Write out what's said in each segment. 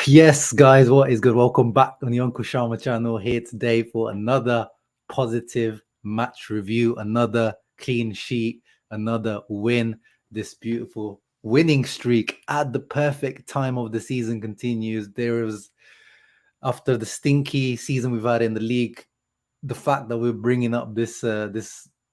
Yes, guys, what is good? Welcome back on the Uncle Sharma channel here today for another positive match review, another clean sheet, another win. This beautiful winning streak at the perfect time of the season continues. There is, after the stinky season we've had in the league, the fact that we're bringing up this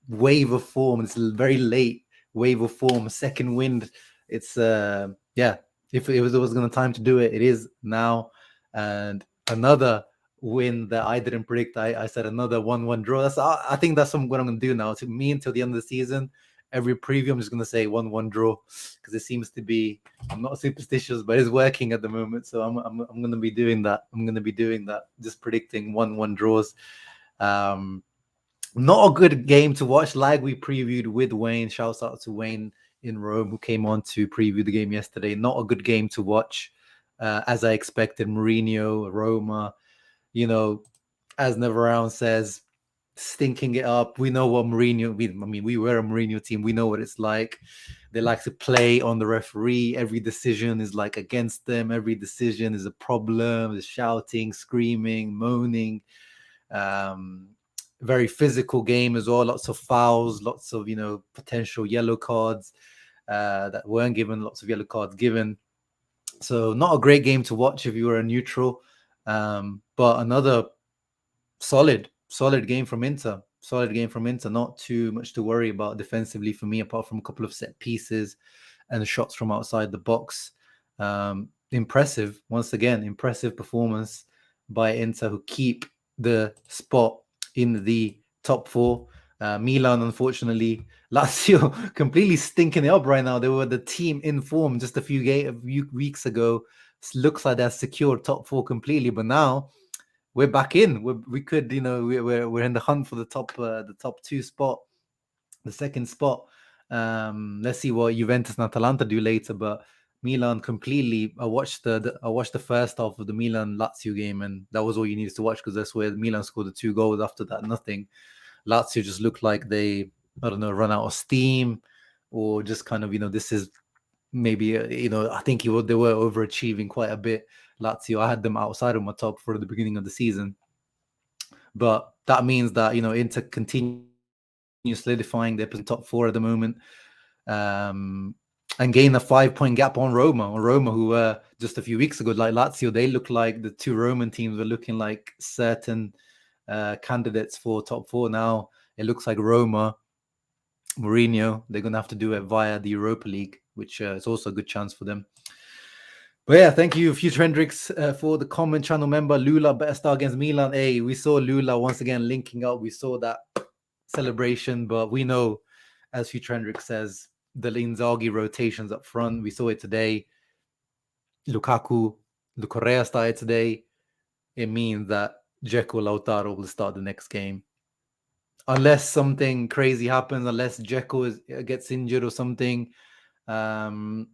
wave of form, this very late wave of form, second wind. It's yeah. If it was going to time to do it, it is now. And another win that I didn't predict. I said another 1-1 draw. I think that's what I'm going to do now. To me, until the end of the season, every preview I'm just going to say 1-1 draw because it seems to be. I'm not superstitious, but it's working at the moment. So I'm going to be doing that. I'm going to be doing that. Just predicting 1-1 draws. Not a good game to watch, like we previewed with Wayne. Shouts out to Wayne in Rome who came on to preview the game yesterday. Not a good game to watch, as I expected. Mourinho, Roma, as Neveround says, stinking it up. We know what Mourinho. We were a Mourinho team. We know what it's like. They like to play on the referee. Every decision is like against them. Every decision is a problem. There's shouting, screaming, moaning. Very physical game as well. Lots of fouls, lots of potential yellow cards that weren't given. Lots of yellow cards given. So not a great game to watch if you were a neutral. But another solid game from Inter. Solid game from Inter. Not too much to worry about defensively for me, apart from a couple of set pieces and shots from outside the box. Impressive, once again, impressive performance by Inter, who keep the spot in the top four. Milan, unfortunately, Lazio completely stinking it up right now. They were the team in form just a few weeks ago. Looks like they're secure top four completely, but now we're back in. We're in the hunt for the top two spot, the second spot. Let's see what Juventus and Atalanta do later, but Milan completely. I watched the first half of the Milan Lazio game, and that was all you needed to watch because that's where Milan scored the 2 goals. After that, nothing. Lazio just looked like they, I don't know, run out of steam, or just kind of, this is maybe, I think they were overachieving quite a bit. Lazio, I had them outside of my top for the beginning of the season, but that means that Inter continue solidifying their top four at the moment. And gain a 5-point gap on Roma, who were just a few weeks ago, like Lazio, they look like the two Roman teams were looking like certain candidates for top four. Now it looks like Roma, Mourinho, they're going to have to do it via the Europa League, which is also a good chance for them. But yeah, thank you, Future Hendrix, for the comment. Channel member. Lula better start against Milan. Hey, we saw Lula once again linking up. We saw that celebration, but we know, as Future Hendrix says, the Inzaghi rotations up front. We saw it today. Lukaku, the Correa started today. It means that Dzeko Lautaro will start the next game. Unless something crazy happens, unless Dzeko gets injured or something, something,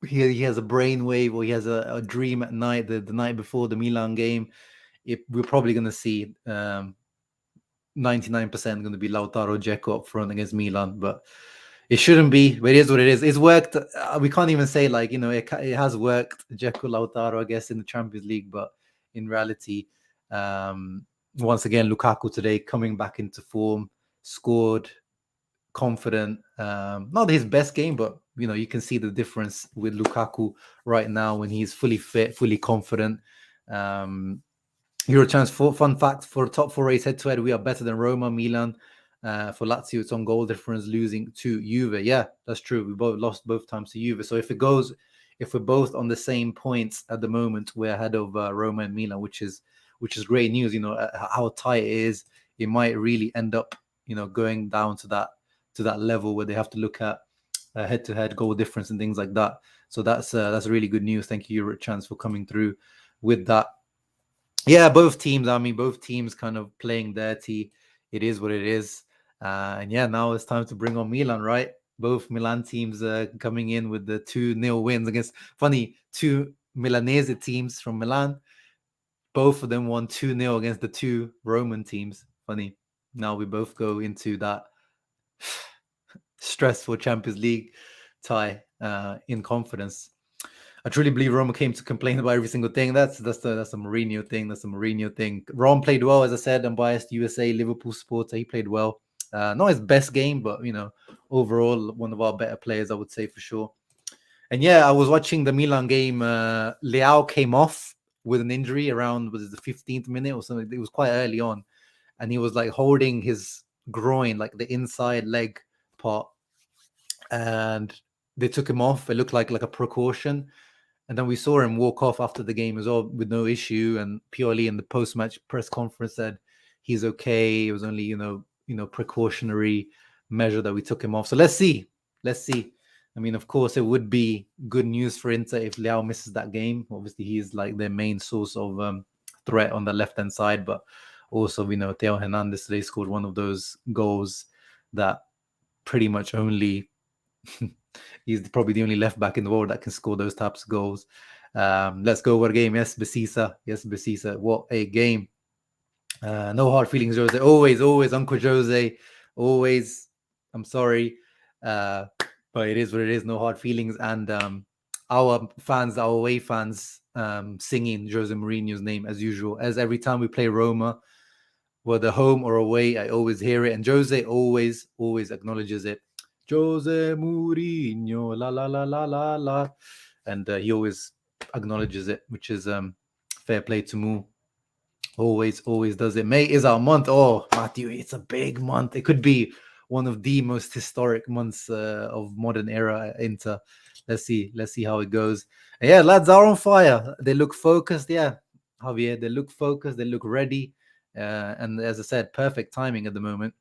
he has a brainwave or he has a dream at night, the night before the Milan game, we're probably going to see 99% going to be Lautaro Dzeko up front against Milan, but it shouldn't be. But it is what it is. It's worked. We can't even say it has worked. Dzeko Lautaro, I guess, in the Champions League, but in reality, once again, Lukaku today coming back into form, scored, confident. Not his best game, but you can see the difference with Lukaku right now when he's fully fit, fully confident. Euro chance. Fun fact for top four race head-to-head, we are better than Roma, Milan. For Lazio, it's on goal difference, losing to Juve. Yeah, that's true. We both lost both times to Juve. So if we're both on the same points at the moment, we're ahead of Roma and Milan, which is great news. How tight it is. It might really end up, going down to that level where they have to look at head-to-head goal difference and things like that. So that's really good news. Thank you, Euro chance, for coming through with that. Yeah, both teams kind of playing dirty. It is what it is. And yeah, now it's time to bring on Milan, right? Both Milan teams coming in with the 2-0 wins against, two Milanese teams from Milan. Both of them won 2-0 against the two Roman teams. Funny. Now we both go into that stressful Champions League tie in confidence. I truly believe Roma came to complain about every single thing. That's a Mourinho thing. That's a Mourinho thing. Rom played well, as I said. Unbiased USA Liverpool supporter. He played well. Not his best game, but overall one of our better players, I would say for sure. And yeah, I was watching the Milan game. Leao came off with an injury around was it the 15th minute or something. It was quite early on, and he was like holding his groin, like the inside leg part, and they took him off. It looked like a precaution. And then we saw him walk off after the game as well with no issue. And Pioli in the post-match press conference said he's okay. It was only, precautionary measure that we took him off. So let's see. I mean, of course, it would be good news for Inter if Leao misses that game. Obviously, he's like their main source of threat on the left-hand side. But also, Theo Hernandez today scored one of those goals that pretty much only... he's probably the only left back in the world that can score those types of goals. Let's go over a game. Yes, Besisa. What a game. No hard feelings, Jose. Always, Uncle Jose. Always. I'm sorry. But it is what it is. No hard feelings. And our away fans, singing Jose Mourinho's name as usual. As every time we play Roma, whether home or away, I always hear it. And Jose always acknowledges it. Jose Mourinho, la la la la la la, and he always acknowledges it, which is fair play to Mu. Always does it. May is our month. Oh, Matthew, it's a big month. It could be one of the most historic months of modern era Inter. Let's see how it goes. And yeah, lads are on fire. They look focused. Yeah, Javier, they look focused. They look ready. And as I said, perfect timing at the moment.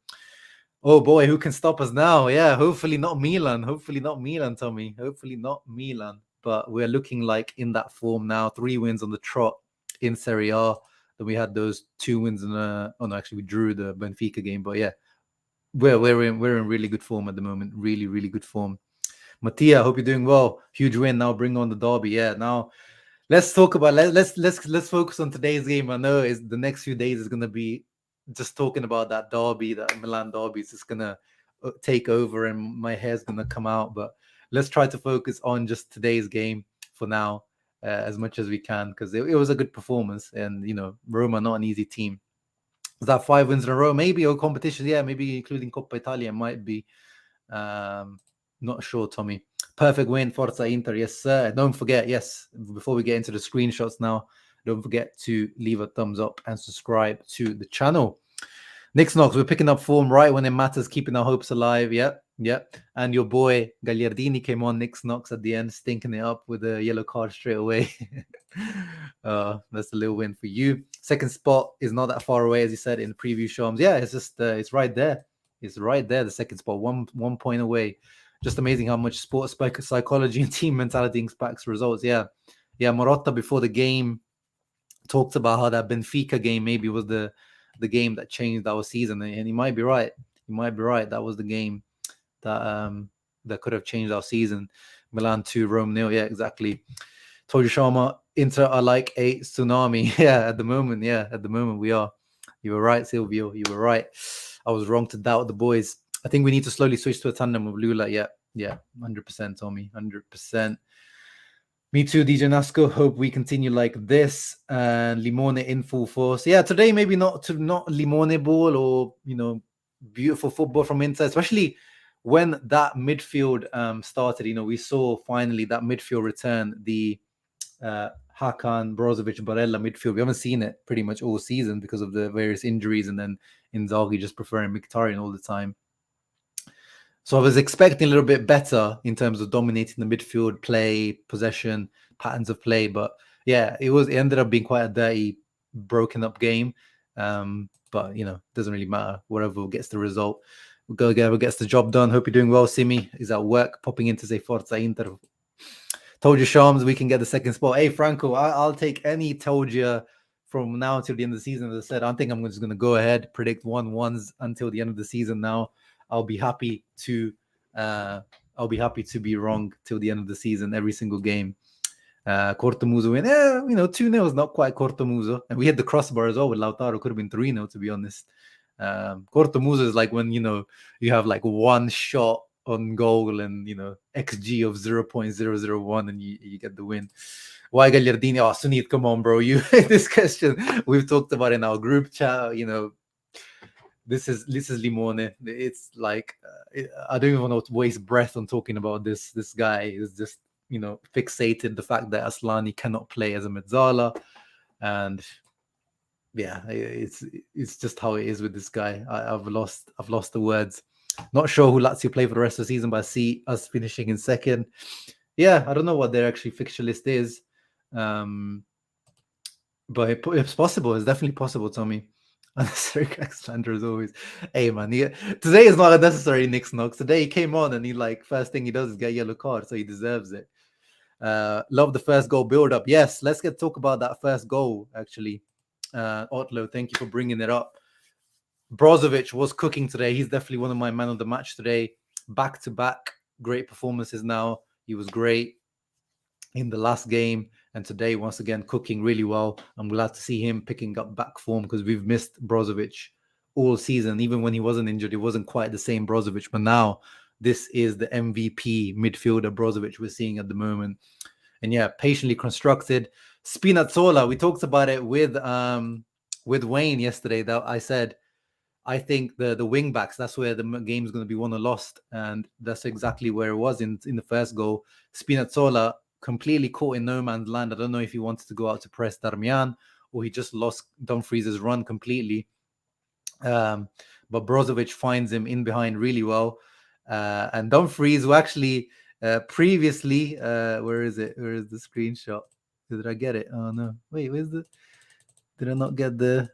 Oh boy, who can stop us now? Yeah, hopefully not Milan. Tommy. Hopefully not Milan. But we're looking like in that form now. 3 wins on the trot in Serie A. Then we had those 2 wins in we drew the Benfica game. But yeah, we're in really good form at the moment. Really, really good form. Mattia, hope you're doing well. Huge win. Now bring on the derby. Yeah, now let's talk about let's focus on today's game. I know the next few days is gonna be just talking about that derby, that Milan derby. Is just gonna take over and my hair's gonna come out. But let's try to focus on just today's game for now, as much as we can, because it was a good performance. And Roma, not an easy team. Is that 5 wins in a row? Maybe, or competition? Yeah, maybe including Coppa Italia might be. Not sure, Tommy. Perfect win, Forza Inter. Yes, sir. Don't forget, before we get into the screenshots now, don't forget to leave a thumbs up and subscribe to the channel. Nick Knox, we're picking up form right when it matters, keeping our hopes alive. Yep. And your boy Gagliardini came on, Nick Knox, at the end, stinking it up with a yellow card straight away. That's a little win for you. Second spot is not that far away, as you said in the preview, Shams. Yeah, it's just it's right there. It's right there, the second spot, one point away. Just amazing how much sports psychology and team mentality impacts results. Yeah, Marotta before the game talked about how that Benfica game maybe was the game that changed our season, and he might be right. That was the game that could have changed our season. Milan 2, Rome 0. Yeah, exactly. Told you, Sharma, Inter are like a tsunami. At the moment we are. You were right, Silvio. You were right. I was wrong to doubt the boys. I think we need to slowly switch to a tandem with Lula. Yeah, 100%, Tommy, 100%. Me too, DJ Nasco. Hope we continue like this. And Limone in full force. Yeah, today maybe not Limone ball or beautiful football from Inter, especially when that midfield started. We saw finally that midfield return, the Hakan, Brozovic, Barella midfield. We haven't seen it pretty much all season because of the various injuries, and then Inzaghi just preferring Mkhitaryan all the time. So I was expecting a little bit better in terms of dominating the midfield play, possession, patterns of play. But yeah, it ended up being quite a dirty, broken up game. But doesn't really matter. Whatever gets the result. Whoever gets the job done. Hope you're doing well, Simi. Is at work, popping in to say Forza Inter. Told you, Shams, we can get the second spot. Hey, Franco, I'll take any told you from now until the end of the season. As I said, I think I'm just going to go ahead, predict 1-1s until the end of the season now. I'll be happy to be wrong till the end of the season, every single game. Cortomuso win. 2-0 is not quite Cortomuso. And we had the crossbar as well with Lautaro. Could have been 3-0, to be honest. Cortomuso is like when, you have like one shot on goal and XG of 0.001 and you get the win. Why Gagliardini? Oh, Sunit, come on, bro. You this question we've talked about in our group chat. This is Limone. It's like I don't even want to waste breath on talking about this. This guy is just fixated the fact that Aslani cannot play as a mezzala, and yeah, it's just how it is with this guy. I've lost the words. Not sure who Lazio play for the rest of the season, but I see us finishing in second. Yeah, I don't know what their actually fixture list is, but it's possible. It's definitely possible, Tommy. Unnecessary Alexander as always. Hey man, today is not unnecessary, Nick Snogs. Today he came on and he first thing he does is get a yellow card, so he deserves it. Love the first goal build up. Yes, let's talk about that first goal actually. Otlo, thank you for bringing it up. Brozovic was cooking today. He's definitely one of my man of the match today. Back to back, great performances now. He was great in the last game, and today once again cooking really well. I'm glad to see him picking up back form because we've missed Brozovic all season. Even when he wasn't injured, it wasn't quite the same Brozovic, but now this is the MVP midfielder Brozovic we're seeing at the moment. And yeah, patiently constructed. Spinazzola, we talked about it with Wayne yesterday. That I said I think the wing backs, that's where the game's going to be won or lost, and that's exactly where it was in the first goal. Spinazzola completely caught in no man's land. I don't know if he wanted to go out to press Darmian or he just lost Dumfries' run completely. But Brozovic finds him in behind really well. And Dumfries, who actually previously, where is it? Where is the screenshot? Did I get it? Oh no! Wait, where's the? Did I not get the?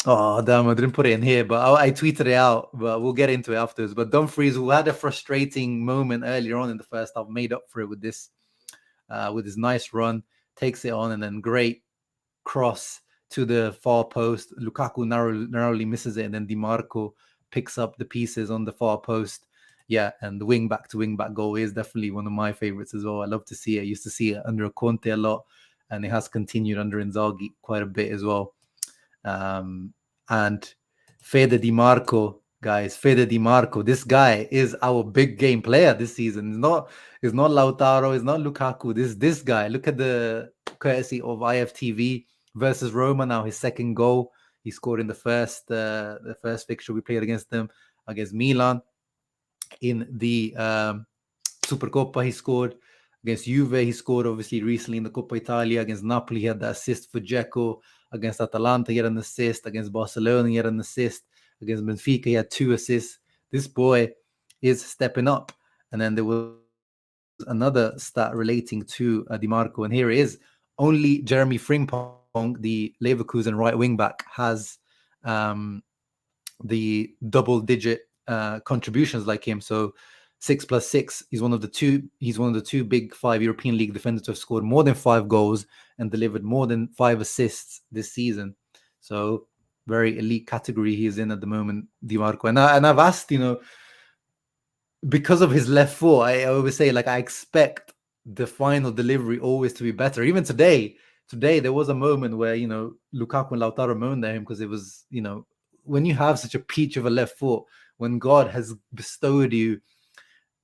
Oh damn! I didn't put it in here, but I tweeted it out. But we'll get into it afterwards. But Dumfries, who had a frustrating moment earlier on in the first half, made up for it with this, with his nice run, takes it on, and then great cross to the far post. Lukaku narrowly misses it, and then Dimarco picks up the pieces on the far post. Yeah, and the wing back to wing back goal is definitely one of my favorites as well. I love to see it. I used to see it under Conte a lot, and it has continued under Inzaghi quite a bit as well. And Fede Dimarco, guys, Fede Dimarco, this guy is our big game player this season. It's not Lautaro, it's not Lukaku. This guy. Look at the courtesy of IFTV versus Roma now. His second goal he scored in the first fixture we played against them, against Milan. In the Supercoppa, he scored against Juve. He scored obviously recently in the Coppa Italia against Napoli. He had the assist for Dzeko. Against Atalanta, he had an assist. Against Barcelona, he had an assist. Against Benfica, he had 2 assists. This boy is stepping up. And then there was another stat relating to Dimarco, and here it is. Only Jeremy Frimpong, the Leverkusen right wing back, has the double-digit contributions like him. So 6+6. He's one of the two big 5 European League defenders to have scored more than 5 goals and delivered more than 5 assists this season. So very elite category he is in at the moment, Dimarco. And I've asked, because of his left foot, I always say I expect the final delivery always to be better. Even today there was a moment where Lukaku and Lautaro moaned at him because it was when you have such a peach of a left foot, when God has bestowed you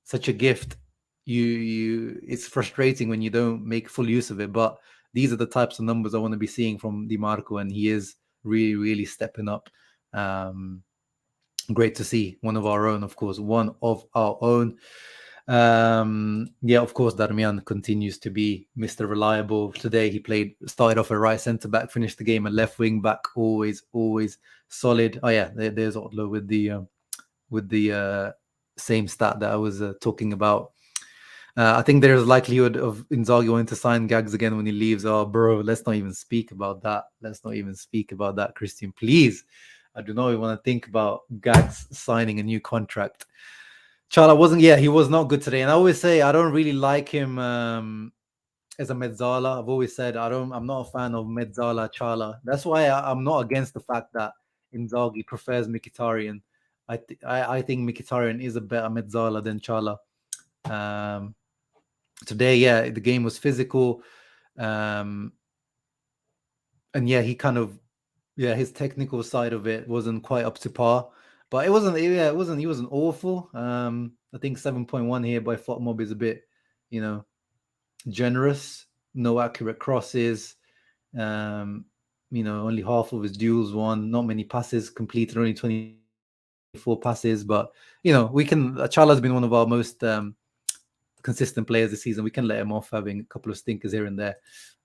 such a gift, it's frustrating when you don't make full use of it. But these are the types of numbers I want to be seeing from Dimarco, and he is really, really stepping up. Great to see. One of our own, of course. One of our own. Yeah, of course, Darmian continues to be Mr. Reliable. Today he started off a right centre back, finished the game a left wing back. Always solid. Oh yeah, there's Otlo with the same stat that I was talking about. I think there's a likelihood of Inzaghi wanting to sign Gags again when he leaves. Oh, bro, let's not even speak about that. Christian, please. I do not even want to think about Gags signing a new contract. Chala he was not good today. And I always say I don't really like him as a mezzala. I've always said I'm not a fan of mezzala Chala. That's why I'm not against the fact that Inzaghi prefers Mkhitaryan. I think Mkhitaryan is a better mezzala than Chala. Today, yeah, the game was physical. And yeah, he kind of, his technical side of it wasn't quite up to par. But it wasn't. Yeah, it wasn't. He wasn't awful. I think 7.1 here by FOTMob is a bit, generous. No accurate crosses. Only half of his duels won. Not many passes completed. Only 24 passes. But Chala's been one of our most consistent players this season. We can let him off having a couple of stinkers here and there.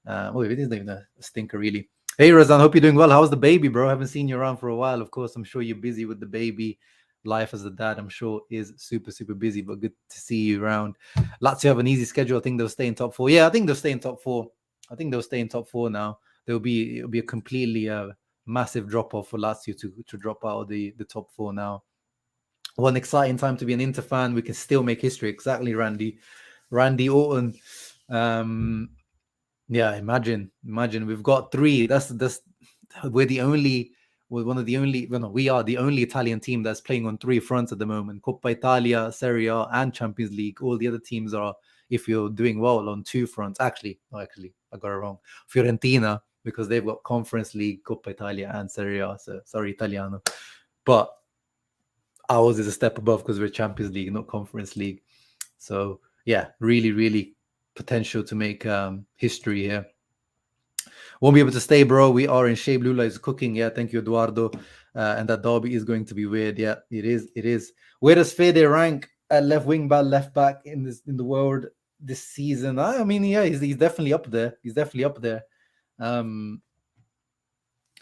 It isn't even a stinker really. Hey Razan, hope you're doing well. How's the baby, bro? I haven't seen you around for a while. Of course, I'm sure you're busy with the baby. Life as a dad, I'm sure, is super, super busy, but good to see you around. Lazio have an easy schedule. I think they'll stay in top 4. Yeah, I think they'll stay in top 4. I think they'll stay in top 4 now. It'll be a completely massive drop off for Lazio to drop out of the top 4 now. One exciting time to be an Inter fan. We can still make history. Exactly, Randy Orton. Yeah, imagine we've got 3. We're the only. We're one of the only. Well, no, we are the only Italian team that's playing on 3 fronts at the moment: Coppa Italia, Serie A, and Champions League. All the other teams are, if you're doing well, on 2 fronts. Actually, I got it wrong. Fiorentina, because they've got Conference League, Coppa Italia, and Serie A. So sorry, Italiano, but ours is a step above because we're Champions League, not Conference League. So yeah, really, really potential to make history here. Won't be able to stay, bro. We are in shape. Lula is cooking. Yeah, thank you, Eduardo. And that derby is going to be weird. Yeah, it is. Where does Fede rank at left wing back, left back in the world this season? I mean, yeah, he's definitely up there.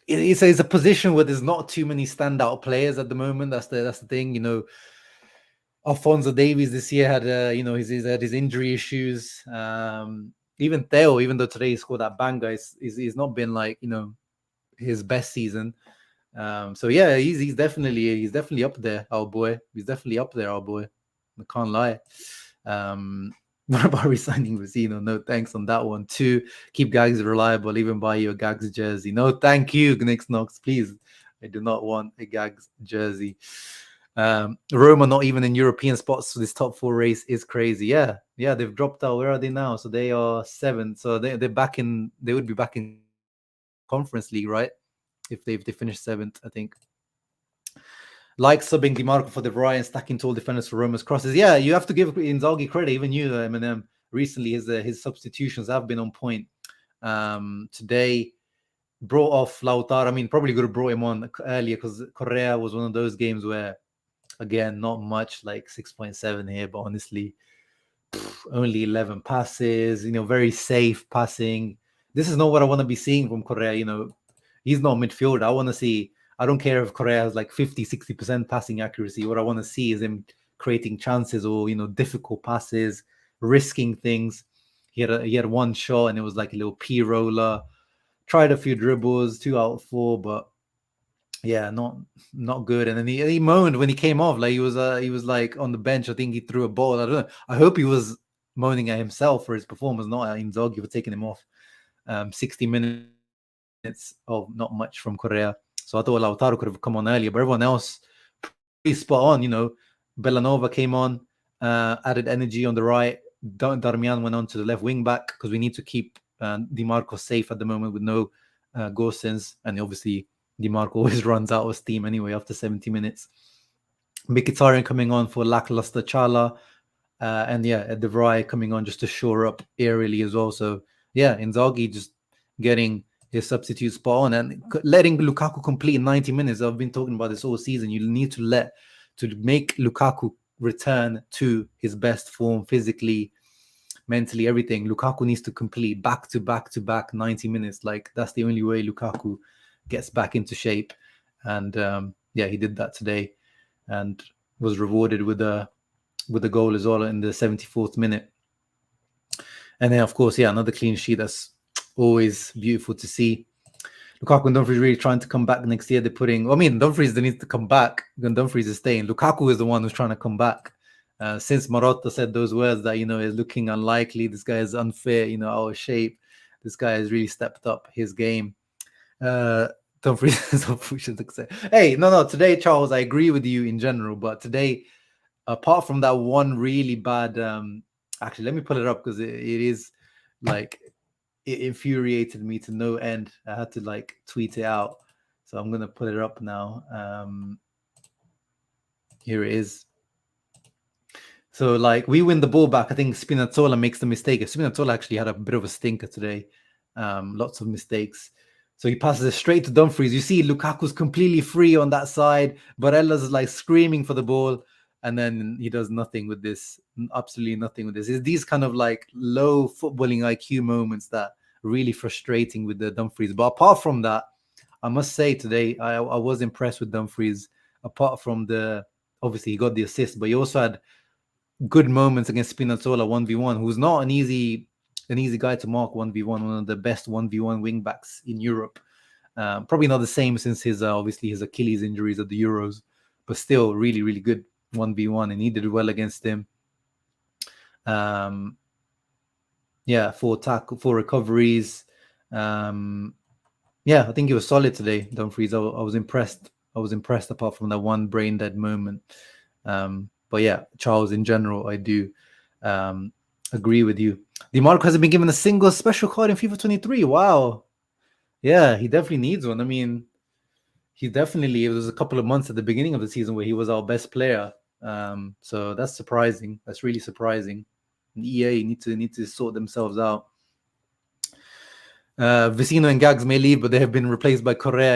It's a position where there's not too many standout players at the moment. That's the thing. Alphonso Davies this year had he's had his injury issues. Even Theo, even though today he scored that banger, he's not been like his best season. So yeah, he's definitely up there, our boy. He's definitely up there, our boy. I can't lie. What about resigning Vecino? No thanks on that one. 2, keep Gags reliable, even buy you a Gags jersey. No, thank you, Nick Knox. Please, I do not want a Gags jersey. Roma not even in European spots, so this top 4 race is crazy. Yeah, they've dropped out. Where are they now? So they are 7th. So they're back in. They would be back in Conference League, right? If they finished 7th, I think. Like subbing Dimarco for the variety and stacking tall defenders for Roma's crosses. Yeah, you have to give Inzaghi credit. Even you, Eminem, recently his substitutions have been on point. Today brought off Lautaro. I mean, probably could have brought him on earlier because Correa was one of those games where, again, not much, like 6.7 here, but honestly, only 11 passes, very safe passing. This is not what I want to be seeing from Correa. He's not midfielder. I don't care if Correa has like 50-60% passing accuracy. What I want to see is him creating chances or difficult passes, risking things. He had one shot and it was like a little P roller. Tried a few dribbles, 2 out of 4, but yeah, not good. And then he moaned when he came off. Like he was like on the bench. I think he threw a ball. I don't know. I hope he was moaning at himself for his performance, not at Inzaghi for taking him off. 60 minutes of not much from Correa. So I thought Lautaro could have come on earlier, but everyone else pretty spot on. Bellanova came on, added energy on the right. Darmian went on to the left wing back because we need to keep Dimarco safe at the moment with no Gosens, and obviously Dimarco always runs out of steam anyway after 70 minutes. Mkhitaryan coming on for lackluster Chala, and yeah, De Vrij coming on just to shore up aerially as well. So yeah, Inzaghi just getting his substitute spot on and letting Lukaku complete 90 minutes. I've been talking about this all season. You need to make Lukaku return to his best form physically, mentally, everything. Lukaku needs to complete back to back 90 minutes. Like that's the only way Lukaku gets back into shape. And yeah, he did that today and was rewarded with a goal as well in the 74th minute. And then of course, yeah, another clean sheet. That's always beautiful to see. Lukaku and Dumfries really trying to come back next year. Dumfries needs to come back. And Dumfries is staying. Lukaku is the one who's trying to come back. Since Marotta said those words that, is looking unlikely. This guy is unfair, out of shape. This guy has really stepped up his game. Dumfries should say. Hey, no. Today, Charles, I agree with you in general. But today, apart from that one really bad... actually, let me pull it up because it is like... It infuriated me to no end. I had to tweet it out. So I'm going to put it up now. Here it is. So, like, we win the ball back. I think Spinazzola makes the mistake. Spinazzola actually had a bit of a stinker today. Lots of mistakes. So he passes it straight to Dumfries. You see Lukaku's completely free on that side. Barella's like screaming for the ball. And then he does nothing with this. Absolutely nothing with this. It's these kind of like low footballing IQ moments that are really frustrating with the Dumfries. But apart from that, I must say today, I was impressed with Dumfries. Apart from obviously he got the assist, but he also had good moments against Spinazzola 1v1, who's not an easy guy to mark 1v1, one of the best 1v1 wing backs in Europe. Probably not the same since his Achilles injuries at the Euros, but still really, really good 1v1, and he did well against him. 4 recoveries. I think he was solid today, Dumfries. I was impressed. Apart from that one brain dead moment. But yeah, Charles, in general, I do agree with you. Dimarco hasn't been given a single special card in FIFA 23. Wow. Yeah, he definitely needs one. I mean, it was a couple of months at the beginning of the season where he was our best player. So that's surprising. That's really surprising. And EA need to sort themselves out. Vecino and Gags may leave, but they have been replaced by Correa.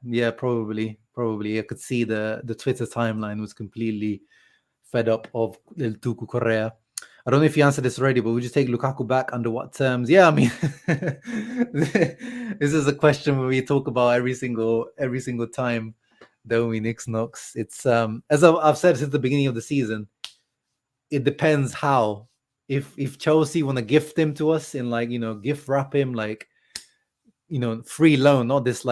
Yeah, probably. I could see the Twitter timeline was completely fed up of El Tucu Correa. I don't know if you answered this already, but would you take Lukaku back under what terms? Yeah, I mean, this is a question where we talk about every single time, don't we, Nix Knox? It's as I've said since the beginning of the season, it depends how. If Chelsea want to gift him to us and gift wrap him free loan, not this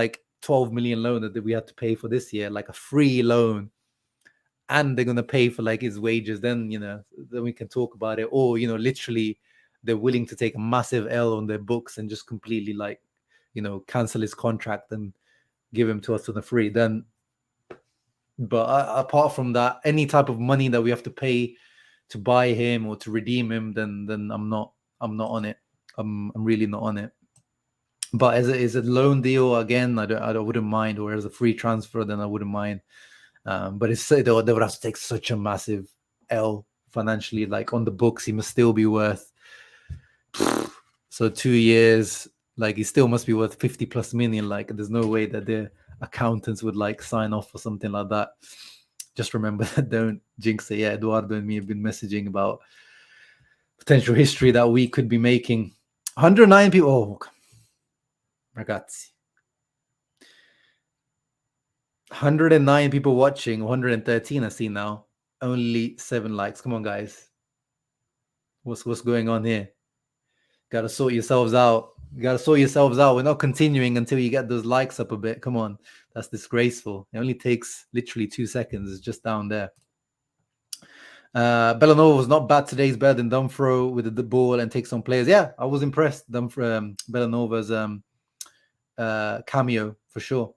12 million loan that we had to pay for this year, like a free loan, and they're going to pay for his wages, then then we can talk about it. Or literally they're willing to take a massive L on their books and just completely cancel his contract and give him to us on the free, then. But apart from that, any type of money that we have to pay to buy him or to redeem him, then I'm not on it. I'm really not on it. But as a loan deal, again, I wouldn't mind, or as a free transfer, then I wouldn't mind. But they would have to take such a massive L financially. On the books, he must still be worth. So 2 years, he still must be worth 50 plus million. There's no way that their accountants would sign off for something like that. Just remember that, don't jinx it. Yeah, Eduardo and me have been messaging about potential history that we could be making. 109 people. Oh, ragazzi. 109 people watching, 113 I see now. Only 7 likes. Come on, guys. What's going on here? Gotta sort yourselves out. We're not continuing until you get those likes up a bit. Come on. That's disgraceful. It only takes literally 2 seconds. It's just down there. Bellanova was not bad today. He's better than Dumfries with the ball and takes on players. Yeah, I was impressed. Bellanova's cameo for sure.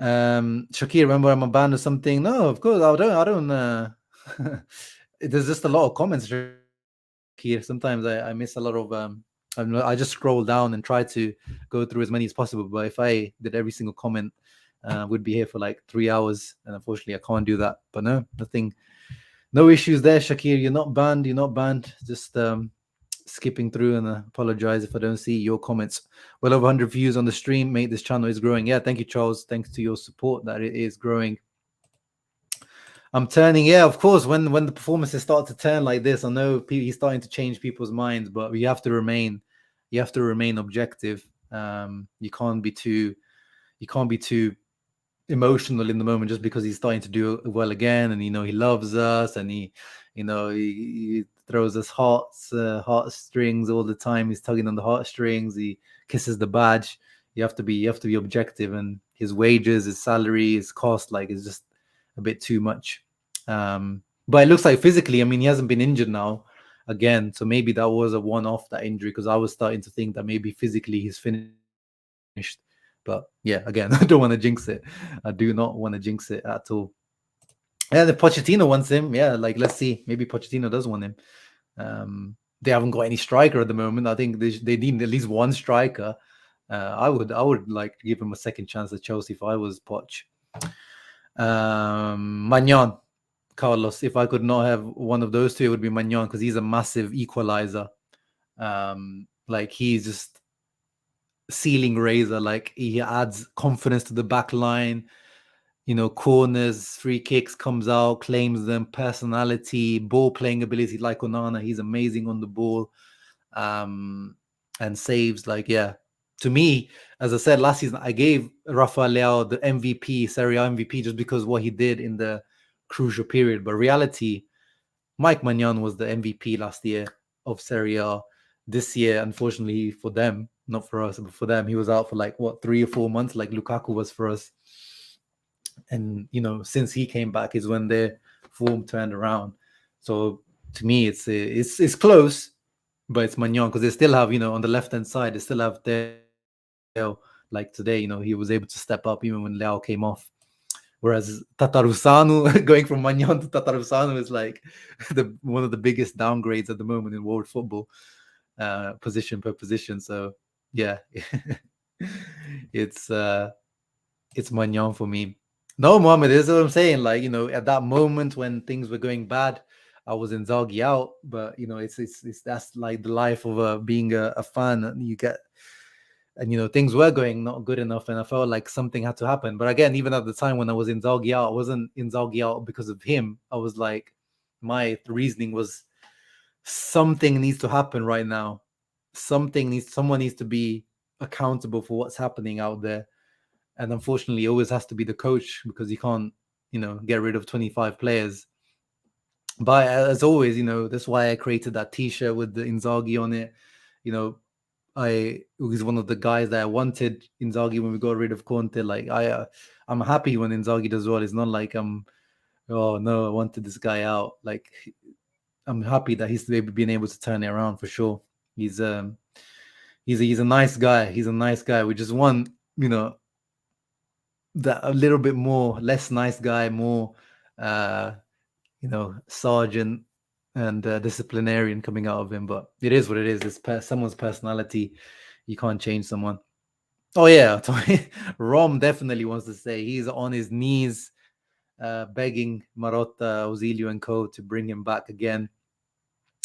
Shakir, remember I'm a band or something? No, of course I don't. There's just a lot of comments, Shakir. Sometimes I miss a lot of. I just scroll down and try to go through as many as possible. But if I did every single comment, we'd be here for 3 hours, and unfortunately I can't do that. But no, nothing, no issues there, Shakir. You're not banned. Just skipping through, and apologize if I don't see your comments. Well over 100 views on the stream, mate. This channel is growing. Yeah, thank you, Charles. Thanks to your support that it is growing. I'm turning. Yeah, of course. When the performances start to turn like this, I know he's starting to change people's minds, but you have to remain objective. You can't be too emotional in the moment just because he's starting to do well again, and he loves us, and he throws us heartstrings all the time. He's tugging on the heartstrings. He kisses the badge. You have to be objective, and his wages, his salary, his cost, it's just a bit too much. But it looks like physically, he hasn't been injured now again, so maybe that was a one-off, that injury, because I was starting to think that maybe physically he's finished. But yeah, again, I don't want to jinx it. I do not want to jinx it at all. Yeah, the Pochettino wants him. Yeah, let's see. Maybe Pochettino does want him. They haven't got any striker at the moment. I think they need at least one striker. I would like to give him a second chance at Chelsea if I was Poch. Magnan, Carlos. If I could not have one of those two, it would be Magnan because he's a massive equalizer. Like he's just ceiling raiser. Like he adds confidence to the back line. You know, corners, free kicks, comes out, claims them, personality, ball playing ability like Onana. He's amazing on the ball. And saves. Like, yeah. To me, as I said last season, I gave Rafael Leao the MVP, Serie A MVP, just because what he did in the crucial period. But reality, Mike Maignan was the MVP last year of Serie A. This year, unfortunately for them, not for us, but for them, he was out for like, 3 or 4 months, like Lukaku was for us. And, you know, since he came back is when their form turned around. So to me, it's close, but it's Maignan because they still have, you know, on the left-hand side, they still have Theo. Like today, you know, he was able to step up even when Leao came off. Whereas Tatarusanu, going from Maignan to Tatarusanu is like one of the biggest downgrades at the moment in world football, position per position. So yeah, it's Maignan for me. No, Mohammed, this is what I'm saying. Like, you know, at that moment when things were going bad, I was Inzaghi out. But you know, it's that's like the life of being a fan. And you get, and you know, things were going not good enough, and I felt like something had to happen. But again, even at the time when I was Inzaghi out, I wasn't Inzaghi out because of him. I was like, my reasoning was something needs to happen right now. Someone needs to be accountable for what's happening out there. And unfortunately, it always has to be the coach because you can't, you know, get rid of 25 players. But as always, you know, that's why I created that T-shirt with the Inzaghi on it. You know, I was one of the guys that I wanted Inzaghi when we got rid of Conte. Like I'm happy when Inzaghi does well. It's not like oh no, I wanted this guy out. Like I'm happy that he's been able to turn it around for sure. He's a nice guy. He's a nice guy. We just want, you know, that a little bit more less nice guy, more you know, sergeant and disciplinarian coming out of him. But it is what it is. It's someone's personality. You can't change someone. Oh yeah, Rom definitely wants to say he's on his knees begging Marotta, Ozilio and co to bring him back again.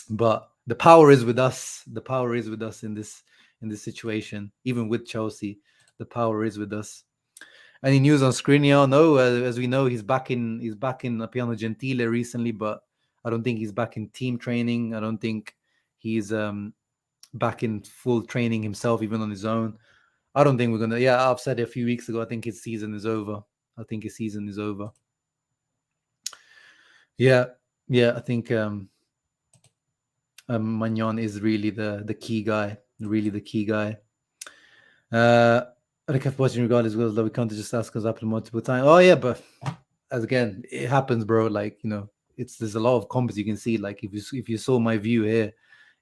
But the power is with us. The power is with us in this situation. Even with Chelsea, the power is with us. Any news on Skriniar? No, as we know, he's back in Piano Gentile recently, but I don't think he's back in team training. I don't think he's back in full training himself, even on his own. I don't think we're gonna. Yeah, I've said it a few weeks ago. I think his season is over. Yeah, I think Maignan is really the key guy. Really the key guy. I kept watching regardless as well, though we can't just ask us up multiple times. Oh yeah, but as again, it happens, bro. Like, you know, there's a lot of comments you can see. Like if you saw my view here,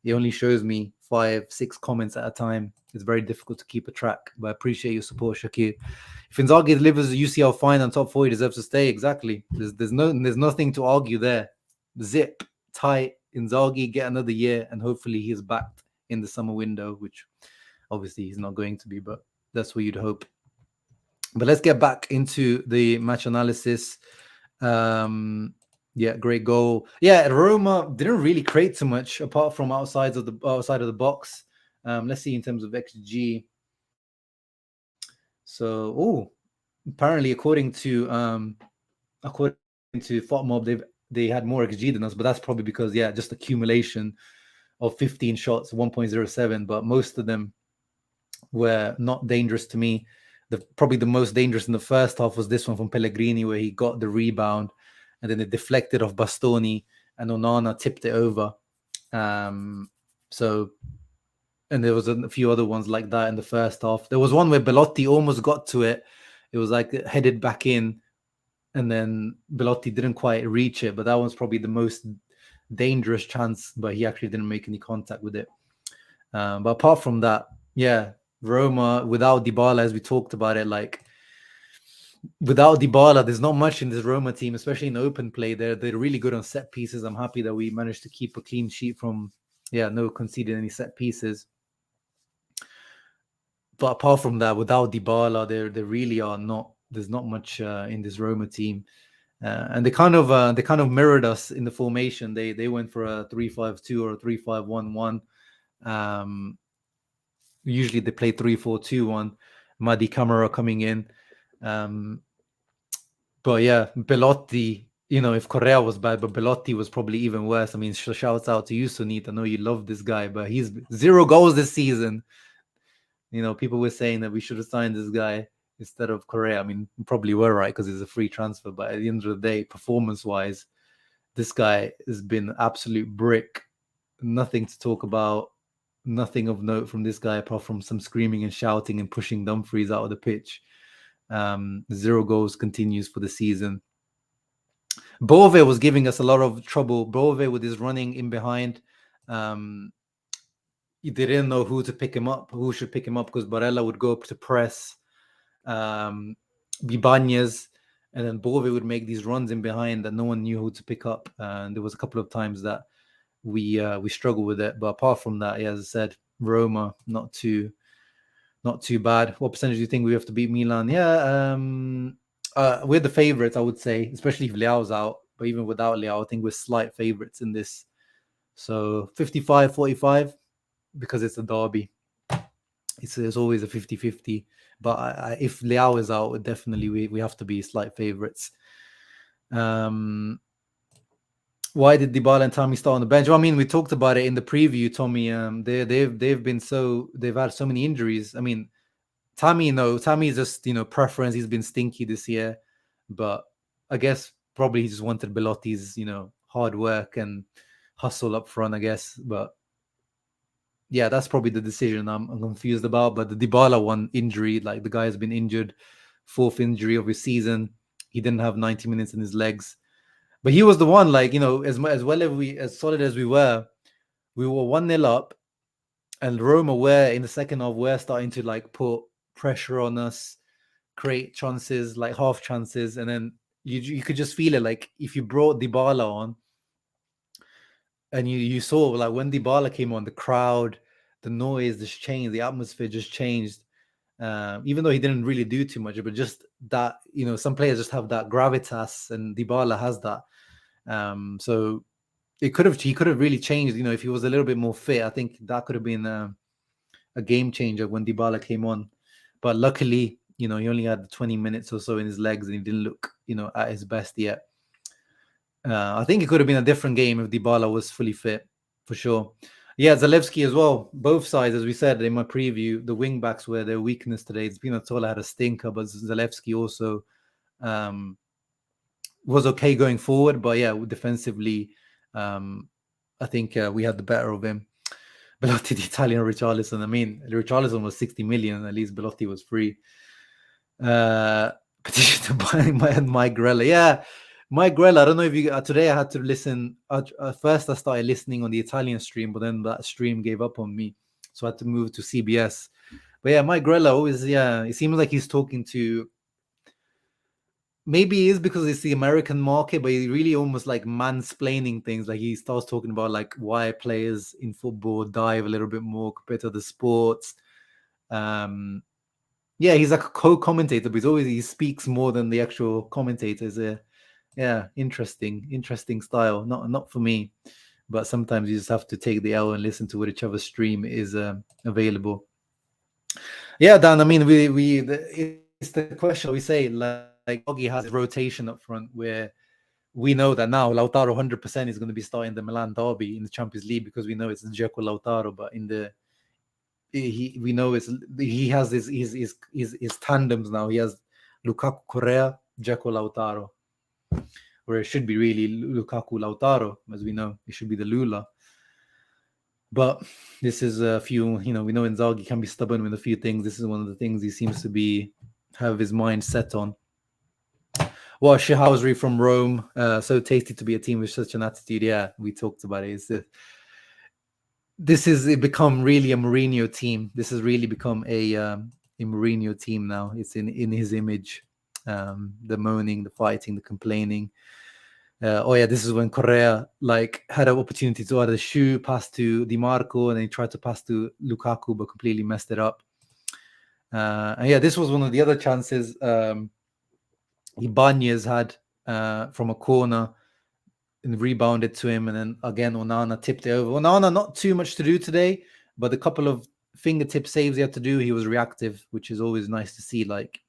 it only shows me 5-6 comments at a time. It's very difficult to keep a track. But I appreciate your support, Shakir. If Inzaghi delivers a UCL fine on top 4, he deserves to stay. Exactly. There's nothing to argue there. Zip tight. Inzaghi get another year, and hopefully he's back in the summer window, which obviously he's not going to be, but that's what you'd hope. But let's get back into the match analysis. Yeah, great goal. Yeah, Roma didn't really create too much apart from outside of the box. Let's see in terms of XG. So, apparently according to FotMob, they had more XG than us, but that's probably because just accumulation of 15 shots, 1.07, but most of them were not dangerous to me. Probably the most dangerous in the first half was this one from Pellegrini, where he got the rebound and then it deflected off Bastoni and Onana tipped it over. So, and there was a few other ones like that in the first half. There was one where Belotti almost got to it. It was like headed back in, and then Belotti didn't quite reach it, but that was probably the most dangerous chance, but he actually didn't make any contact with it. But apart from that, Roma without Dybala, as we talked about it, like without Dybala, there's not much in this Roma team, especially in open play. They're really good on set pieces. I'm happy that we managed to keep a clean sheet from no conceding any set pieces. But apart from that, without Dybala, they really are not There's not much in this Roma team. And they kind of mirrored us in the formation. They went for a 3-5-2 or a 3-5-1-1. Usually they play 3-4-2-1. Madi Camara coming in. But yeah, Belotti, if Correa was bad, but Belotti was probably even worse. I mean, shouts out to you, Sunit. I know you love this guy, but he's 0 goals this season. People were saying that we should have signed this guy instead of Correa. I mean, probably were right because it's a free transfer. But at the end of the day, performance-wise, this guy has been absolute brick. Nothing to talk about. Nothing of note from this guy apart from some screaming and shouting and pushing Dumfries out of the pitch. 0 goals continues for the season. Bove was giving us a lot of trouble. Bove with his running in behind. They didn't know who to pick him up, who should pick him up, because Barella would go up to press Ibanez, and then Bove would make these runs in behind that no one knew who to pick up. And there was a couple of times that we struggled with it. But apart from that, yeah, as I said, Roma, not too bad. What percentage do you think we have to beat Milan? Yeah, we're the favourites, I would say, especially if Leao's out. But even without Leao, I think we're slight favourites in this. So 55-45, because it's a derby. It's always a 50-50. But if Leao is out, definitely we have to be slight favourites. Why did Dybala and Tammy start on the bench? Well, I mean, we talked about it in the preview, Tommy. They've had so many injuries. I mean, Tammy's just preference. He's been stinky this year, but I guess probably he just wanted Belotti's hard work and hustle up front, I guess. But yeah, that's probably the decision I'm confused about. But the Dybala one injury, like the guy has been injured, 4th injury of his season. He didn't have 90 minutes in his legs. But he was the one, as solid as we were 1-0 up, and Roma were in the second half were starting to put pressure on us, create chances, half chances, and then you could just feel it. If you brought Dybala on, and you saw when Dybala came on, the crowd, the noise just changed, the atmosphere just changed. Even though he didn't really do too much, but just that, some players just have that gravitas, and Dybala has that. So he could have really changed. If he was a little bit more fit, I think that could have been a game changer when Dybala came on. But luckily, he only had 20 minutes or so in his legs, and he didn't look, at his best yet. I think it could have been a different game if Dybala was fully fit, for sure. Yeah, Zalewski as well. Both sides, as we said in my preview, the wing backs were their weakness today. Spinazzola had a stinker, but Zalewski also was okay going forward. But yeah, defensively, I think we had the better of him. Belotti, the Italian Richarlison. I mean, Richarlison was 60 million. At least Belotti was free. Petition to buy Mike Grella. Yeah, Mike Grella. I don't know if you... today I had to listen. First, I started listening on the Italian stream, but then that stream gave up on me. So I had to move to CBS. But yeah, Mike Grella always... Yeah, it seems like he's talking to... Maybe it is because it's the American market, but he really almost mansplaining things. He starts talking about why players in football dive a little bit more compared to the sports. Yeah, he's like a co-commentator, but he speaks more than the actual commentators. Yeah, interesting style. Not for me, but sometimes you just have to take the L and listen to whichever stream is available. Yeah, Dan. I mean, it's the question we say Oggi has rotation up front, where we know that now Lautaro 100% is going to be starting the Milan derby in the Champions League, because we know it's Dzeko Lautaro, but we know he has his tandems now. He has Lukaku Correa, Dzeko Lautaro, where it should be really Lukaku Lautaro, as we know it should be the Lula. But this is a few, we know Inzaghi can be stubborn with a few things. This is one of the things he seems to have his mind set on. Well, Shahousery from Rome. So tasty to be a team with such an attitude. Yeah, we talked about it. This has become really a Mourinho team. This has really become a Mourinho team now. It's in his image. The moaning, the fighting, the complaining. This is when Correa had an opportunity to either shoot, pass to Dimarco, and then he tried to pass to Lukaku, but completely messed it up. This was one of the other chances. Ibanez had from a corner and rebounded to him, and then again Onana tipped it over. Onana not too much to do today, but the couple of fingertip saves he had to do, he was reactive, which is always nice to see. Like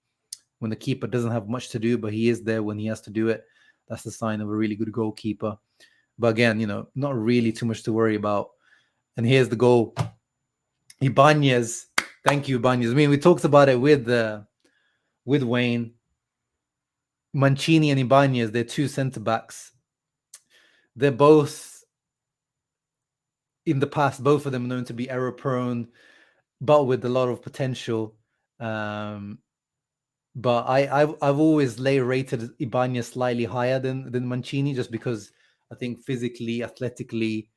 when the keeper doesn't have much to do, but he is there when he has to do it. That's the sign of a really good goalkeeper. But again, not really too much to worry about. And here's the goal. Ibanez. Thank you, Ibanez. I mean, we talked about it with Wayne. Mancini and Ibanez, they're two centre-backs. They're both, in the past, both of them known to be error-prone, but with a lot of potential. But I've always rated Ibanez slightly higher than Mancini, just because I think physically, athletically,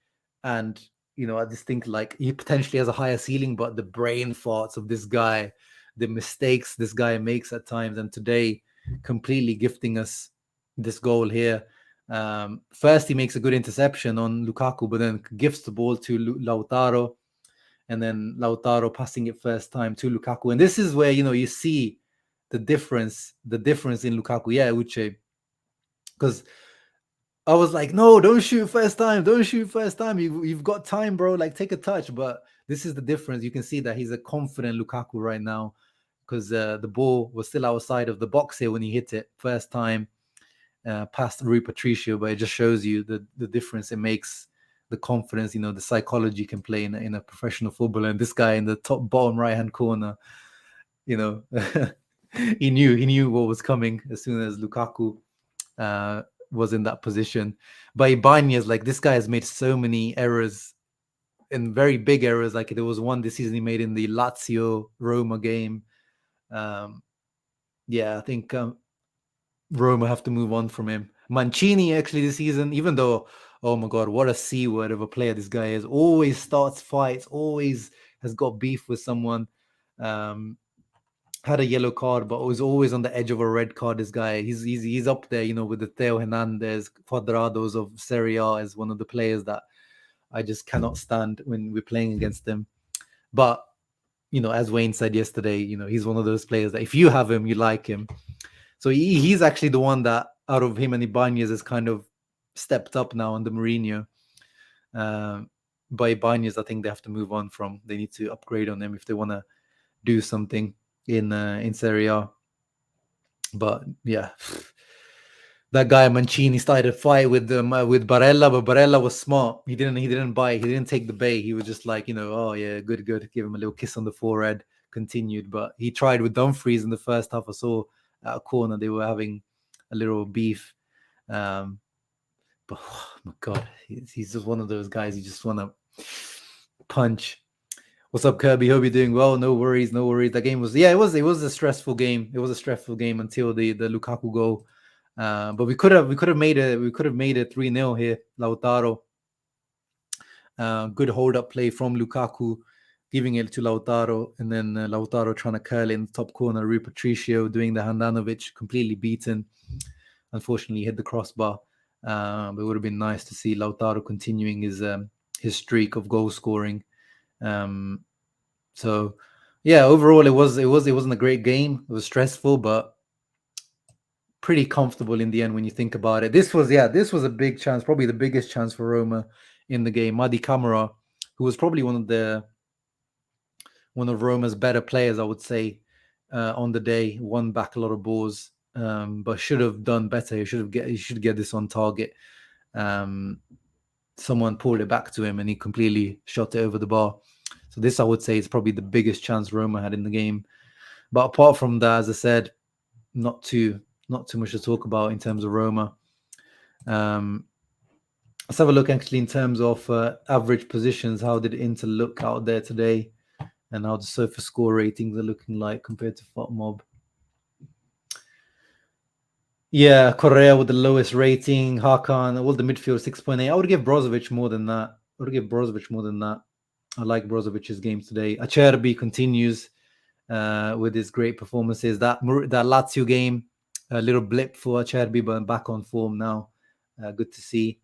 and I just think like he potentially has a higher ceiling, but the brain farts of this guy, the mistakes this guy makes at times, and today completely gifting us this goal here. First, he makes a good interception on Lukaku, but then gifts the ball to Lautaro, and then Lautaro passing it first time to Lukaku. And this is where you see the difference in Lukaku. Yeah, Uche, because I was like, no, don't shoot first time. Don't shoot first time. You've got time, bro. Like, take a touch. But this is the difference. You can see that he's a confident Lukaku right now, because the ball was still outside of the box here when he hit it first time, past Rui Patricio. But it just shows you the difference it makes, the confidence, the psychology can play in a professional football. And this guy in the top bottom right-hand corner, he knew what was coming as soon as Lukaku was in that position. But Ibanez, like, this guy has made so many errors, and very big errors. Like, there was one this season he made in the Lazio Roma game. I think Roma have to move on from him. Mancini, actually, this season, even though, oh my God, what a C word of a player this guy is. Always starts fights, always has got beef with someone. Had a yellow card, but was always on the edge of a red card. This guy, he's up there, with the Theo Hernandez, Cuadrados of Serie A, as one of the players that I just cannot stand when we're playing against them. But as Wayne said yesterday, he's one of those players that if you have him, you like him. So he's actually the one that, out of him and Ibanez, has kind of stepped up now under Mourinho. But Ibanez, I think they have to move on from. They need to upgrade on him if they want to do something in Serie A. But yeah, that guy Mancini started a fight with Barella, but Barella was smart. He didn't bite. He didn't take the bait. He was just like, oh yeah, good. Give him a little kiss on the forehead. Continued, but he tried with Dumfries in the first half. I saw at a corner they were having a little beef. But oh my God, he's just one of those guys you just want to punch. What's up, Kirby? Hope you're doing well. No worries. That game was it was a stressful game. It was a stressful game until the Lukaku goal. But we could have made it 3-0 here. Lautaro. Good hold up play from Lukaku, giving it to Lautaro, and then Lautaro trying to curl it in the top corner. Rui Patricio doing the Handanovic, completely beaten. Unfortunately, he hit the crossbar. But it would have been nice to see Lautaro continuing his streak of goal scoring. So yeah, overall it wasn't a great game. It was stressful, but pretty comfortable in the end when you think about it. This was a big chance, probably the biggest chance for Roma in the game. Madi Camara, who was probably one of Roma's better players, I would say, on the day, won back a lot of balls, but should have done better. He should get this on target. Someone pulled it back to him and he completely shot it over the bar. So this, I would say, is probably the biggest chance Roma had in the game. But apart from that, as I said, not too much to talk about in terms of Roma. Let's have a look actually in terms of average positions. How did Inter look out there today, and how the Sofa score ratings are looking like compared to FotMob? Yeah, Correa with the lowest rating. Hakan, all the midfield 6.8. I would give Brozovic more than that. I like Brozovic's game today. Acerbi continues with his great performances. That Lazio game, a little blip for Acerbi, but back on form now. Good to see.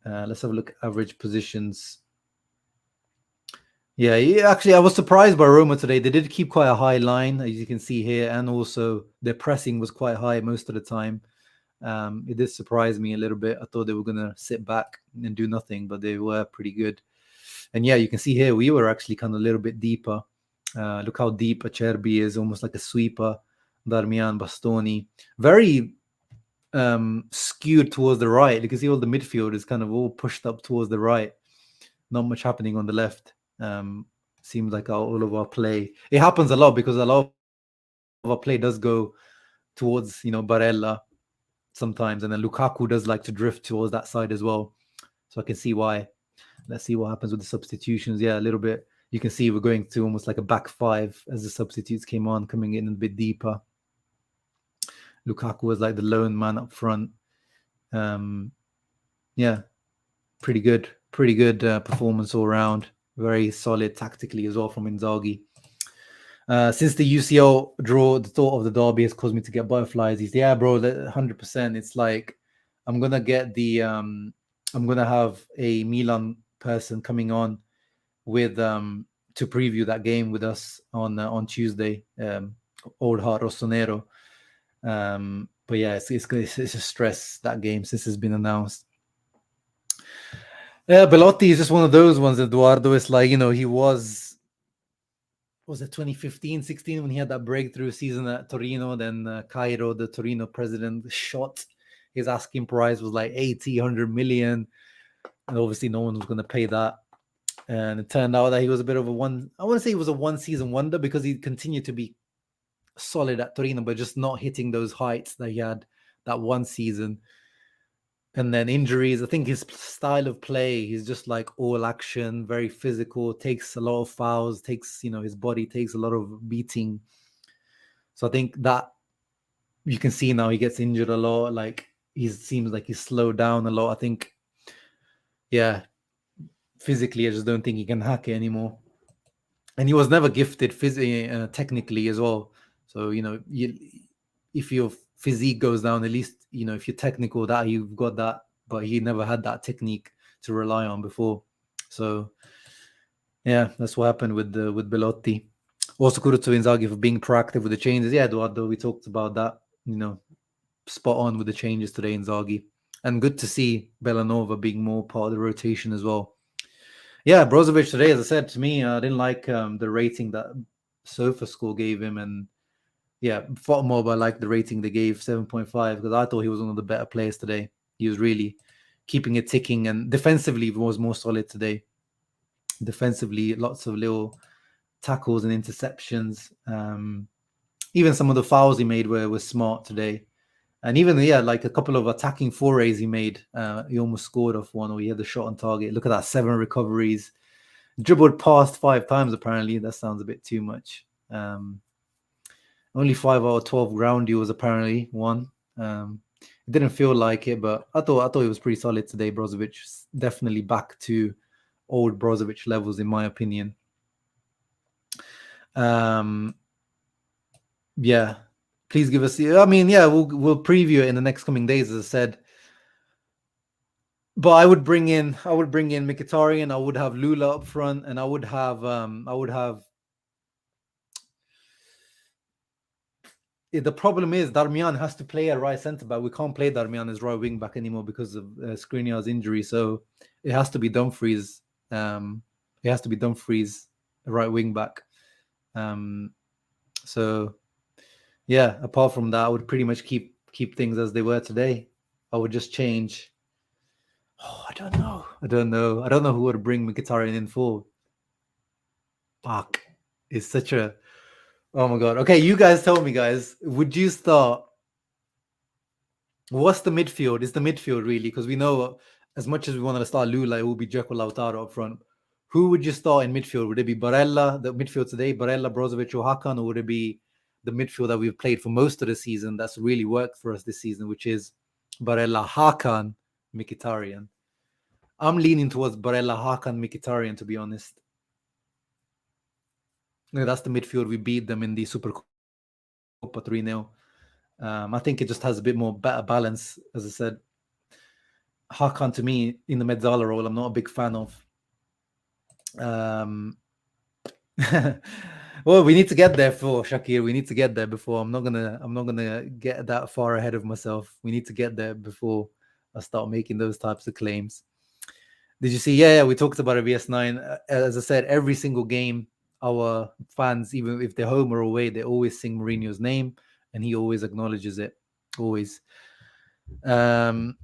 Let's have a look at average positions. Yeah, actually, I was surprised by Roma today. They did keep quite a high line, as you can see here, and also their pressing was quite high most of the time. It did surprise me a little bit. I thought they were going to sit back and do nothing, but they were pretty good. And yeah, you can see here we were actually kind of a little bit deeper. Look how deep Acerbi is, almost like a sweeper. Darmian, Bastoni, very skewed towards the right. You can see all the midfield is kind of all pushed up towards the right. Not much happening on the left. Seems like all of our play. It happens a lot because a lot of our play does go towards, Barella sometimes, and then Lukaku does like to drift towards that side as well. So I can see why. Let's see what happens with the substitutions. Yeah, a little bit. You can see we're going to almost like a back five as the substitutes came on, coming in a bit deeper. Lukaku was like the lone man up front. Yeah, pretty good performance all around. Very solid tactically as well from Inzaghi. Since the UCL draw, the thought of the derby has caused me to get butterflies. He's bro, 100%. It's like I'm gonna get I'm gonna have a Milan person coming on with to preview that game with us on Tuesday. Old Heart Rossonero. But yeah, it's a stress, that game, since it's been announced. Yeah, Belotti is just one of those ones, Eduardo. It's like, he was it 2015, 16 when he had that breakthrough season at Torino? Then Cairo, the Torino president, shot. His asking price was like 80, 100 million. And obviously no one was going to pay that. And it turned out that he was a bit of I want to say he was a one-season wonder, because he continued to be solid at Torino, but just not hitting those heights that he had that one season. And then injuries. I think his style of play, he's just like all action, very physical, takes a lot of fouls, takes, his body takes a lot of beating. So I think that you can see now he gets injured a lot. Like, he seems like he's slowed down a lot. I think, yeah, physically, I just don't think he can hack it anymore. And he was never gifted technically as well. So, if your physique goes down, at least, if you're technical, that you've got that, but he never had that technique to rely on before. So yeah, that's what happened with Belotti. Also, kudos to Inzaghi for being proactive with the changes. Yeah, Eduardo, we talked about that, spot on with the changes today, Inzaghi. And good to see Bellanova being more part of the rotation as well. Yeah, Brozovic today, as I said, to me, I didn't like the rating that SofaScore gave him, and yeah, FOTMob, I like the rating they gave, 7.5, because I thought he was one of the better players today. He was really keeping it ticking, and defensively was more solid today. Defensively, lots of little tackles and interceptions. Even some of the fouls he made were smart today. And even, like a couple of attacking forays he made. He almost scored off one, or he had the shot on target. Look at that, 7 recoveries. Dribbled past 5 times, apparently. That sounds a bit too much. Only 5 out of 12 ground duels apparently won. It didn't feel like it, but I thought it was pretty solid today. Brozovic, definitely back to old Brozovic levels, in my opinion. Yeah, please give us. I mean, yeah, we'll preview it in the next coming days, as I said. But I would bring in Mkhitaryan. I would have Lula up front, and I would have the problem is Darmian has to play at right centre back. We can't play Darmian as right wing back anymore because of Skriniar's injury. So it has to be Dumfries. Right wing back. So yeah, apart from that, I would pretty much keep things as they were today. I would just change. I don't know who would bring Mkhitaryan in for. Fuck. It's such a... Oh my god. Okay, you guys tell me, guys. Would you start... What's the midfield? It's the midfield, really, because we know as much as we want to start Lula, it will be Dzeko, Lautaro up front. Who would you start in midfield? Would it be Barella, the midfield today, Barella, Brozovic, or Hakan, or would it be the midfield that we've played for most of the season that's really worked for us this season, which is Barella, Hakan, Mkhitaryan? I'm leaning towards Barella, Hakan, Mkhitaryan, to be honest. That's the midfield. We beat them in the Super Coppa 3-0. I think it just has a bit more better balance, as I said. Hakan, to me, in the mezzala role, I'm not a big fan of. Well, we need to get there for Shakir. We need to get there before. I'm not gonna get that far ahead of myself. We need to get there before I start making those types of claims. Did you see? Yeah, we talked about it. VS9. As I said, every single game, our fans, even if they're home or away, they always sing Mourinho's name, and he always acknowledges it. Always. Onana,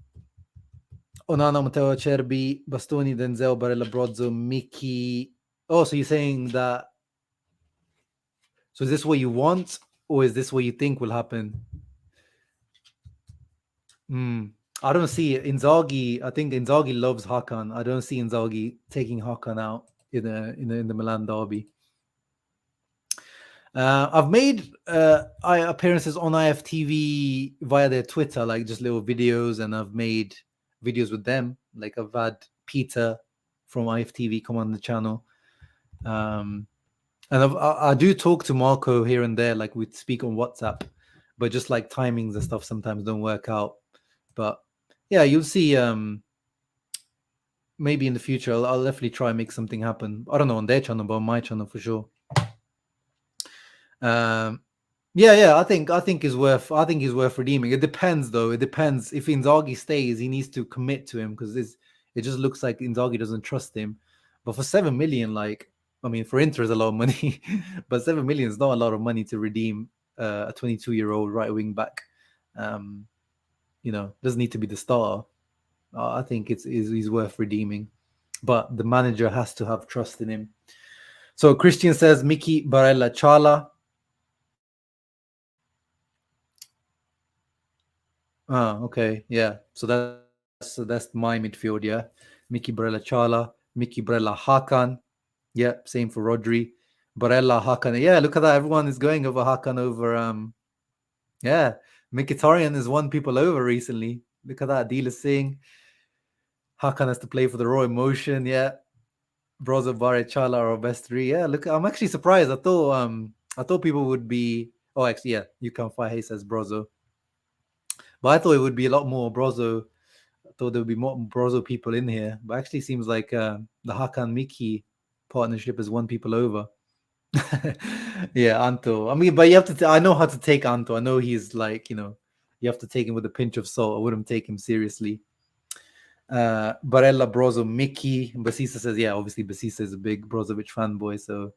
Matteo Acerbi, Bastoni, Denzel, Barella, Brozzo, Mickey. Oh, so you're saying that? So is this what you want, or is this what you think will happen? I don't see it. Inzaghi. I think Inzaghi loves Hakan. I don't see Inzaghi taking Hakan out in the Milan derby. I've made appearances on IFTV via their Twitter, like just little videos, and I've made videos with them. Like I've had Peter from IFTV come on the channel, and I do talk to Marco here and there, like we speak on WhatsApp, but just like timings and stuff sometimes don't work out. But yeah, you'll see. Maybe in the future, I'll definitely try and make something happen. I don't know on their channel, but on my channel for sure. Yeah. I think he's worth redeeming. It depends though. It depends if Inzaghi stays, he needs to commit to him because it just looks like Inzaghi doesn't trust him. But for 7 million, like I mean, for Inter is a lot of money, but 7 million is not a lot of money to redeem a 22-year-old right wing back. Doesn't need to be the starter. I think he's worth redeeming, but the manager has to have trust in him. So Christian says Mickey, Barella, Chala. Okay, yeah. So that's my midfield, yeah. Mickey, Barella, Chala, Mickey, Barella, Hakan. Yeah, same for Rodri. Barella, Hakan. Yeah, look at that. Everyone is going over Hakan over yeah. Mkhitaryan has won people over recently. Look at that. Dealer Singh. Hakan has to play for the raw emotion, yeah. Brozo, Bare, Chala are our best three. Yeah, look, I'm actually surprised. I thought people would be. Oh, actually, yeah, you can find. He says Brozo, but I thought it would be a lot more Brozo. I thought there would be more Brozo people in here, but actually seems like the Hakan Miki partnership has won people over. Yeah, Anto. I mean, but you have to. I know how to take Anto. I know he's like, you have to take him with a pinch of salt. I wouldn't take him seriously. Barella, Brozo, Mickey. Basisa says, yeah, obviously Basisa is a big Brozovic fanboy, so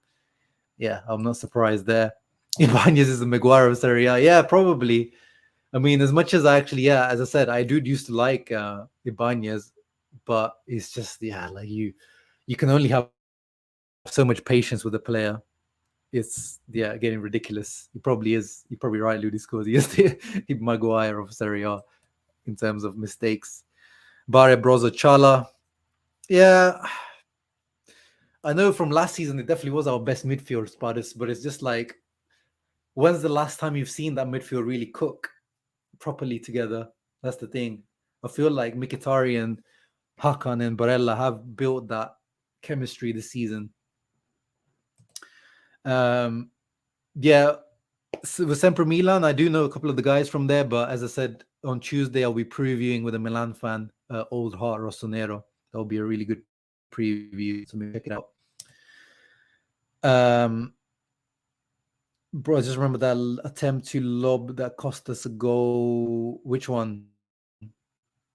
yeah, I'm not surprised there. Ibanez is a Maguire of Serie A. Yeah, probably. I mean, as much as I actually, yeah, as I said, I used to like Ibanez, but it's just, yeah, like you can only have so much patience with a player. It's, yeah, getting ridiculous. He probably is. You're probably right, Ludi scores. He is the Maguire of Serie A in terms of mistakes. Bare, Brozo, Chala. Yeah, I know from last season it definitely was our best midfield spot, but it's just like, when's the last time you've seen that midfield really cook properly together? That's the thing. I feel like Mkhitaryan, Hakan, and Barella have built that chemistry this season. Yeah, with Sempre Milan, I do know a couple of the guys from there, but as I said, on Tuesday I'll be previewing with a Milan fan, Old Heart Rossonero. That'll be a really good preview, so maybe check it out. Bro, I just remember that attempt to lob that cost us a goal. Which one?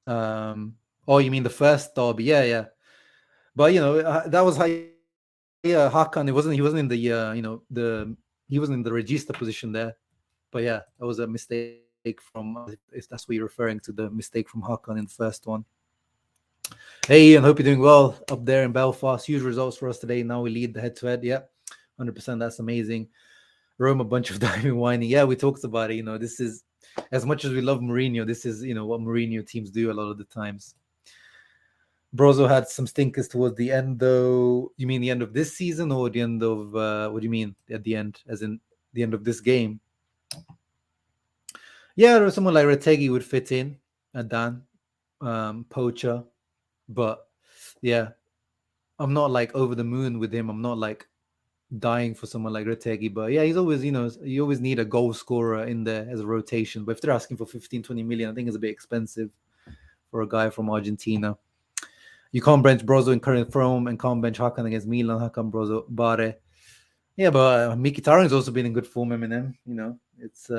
Oh, you mean the first derby? Yeah. But that was how. Yeah, Hakan. He wasn't in the he wasn't in the regista position there. But yeah, that was a mistake from. If that's what you're referring to, the mistake from Hakan in the first one. Hey, Ian, hope you're doing well up there in Belfast. Huge results for us today. Now we lead the head-to-head. Yeah, 100%. That's amazing. Rome, a bunch of diving whining. Yeah, we talked about it. This is, as much as we love Mourinho, this is, what Mourinho teams do a lot of the times. Brozo had some stinkers towards the end, though. You mean the end of this season or the end of, what do you mean at the end, as in the end of this game? Yeah, there was someone like Retegui would fit in, Dan, Poacher. But yeah, I'm not like over the moon with him. I'm not like dying for someone like Retegui, but yeah, he's always, you always need a goal scorer in there as a rotation. But if they're asking for 15-20 million, I think it's a bit expensive for a guy from Argentina. You can't bench Brozo in current form and can't bench Hakan against Milan. Hakan, Brozo, Bare. Yeah, but Mkhitaryan's also been in good form, Eminem. It's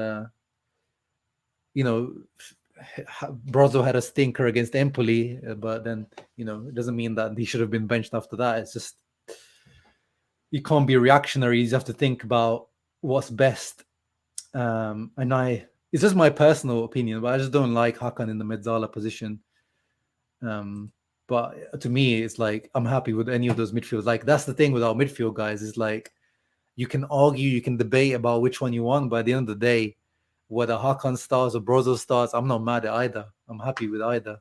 Brozo had a stinker against Empoli, but then it doesn't mean that he should have been benched after that. It's just you can't be reactionary. You just have to think about what's best. It's just my personal opinion, but I just don't like Hakan in the Mezzala position. But to me, it's like I'm happy with any of those midfields. Like that's the thing with our midfield guys is like you can argue, you can debate about which one you want, but at the end of the day, whether Hakan starts or Brozo starts, I'm not mad at either. I'm happy with either.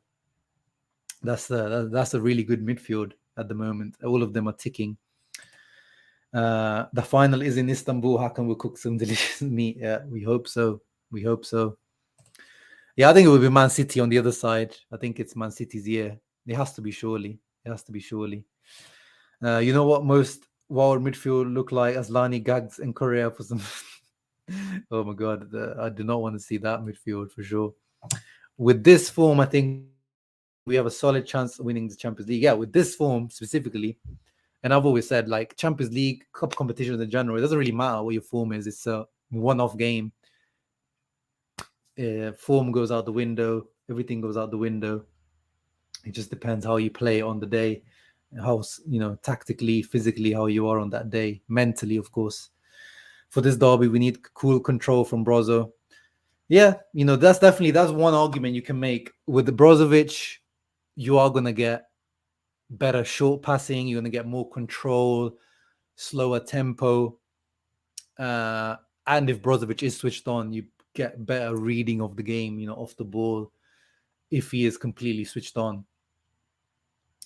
That's a really good midfield at the moment. All of them are ticking. The final is in Istanbul. Hakan will cook some delicious meat. Yeah, we hope so. Yeah, I think it will be Man City on the other side. I think it's Man City's year. It has to be surely. You know what most wild midfield look like? Aslani, Gags, and Correa for some. Oh my god, I do not want to see that midfield for sure. With this form, I think we have a solid chance of winning the Champions League. Yeah, with this form specifically, and I've always said like Champions League, cup competitions in January, it doesn't really matter what your form is. It's a one-off game. Form goes out the window. Everything goes out the window. It just depends how you play on the day, how tactically, physically, how you are on that day, mentally, of course. For this derby, we need cool control from Brozo. Yeah, that's one argument you can make. With the Brozovic, you are gonna get better short passing. You're gonna get more control, slower tempo, and if Brozovic is switched on, you get better reading of the game. Off the ball, if he is completely switched on.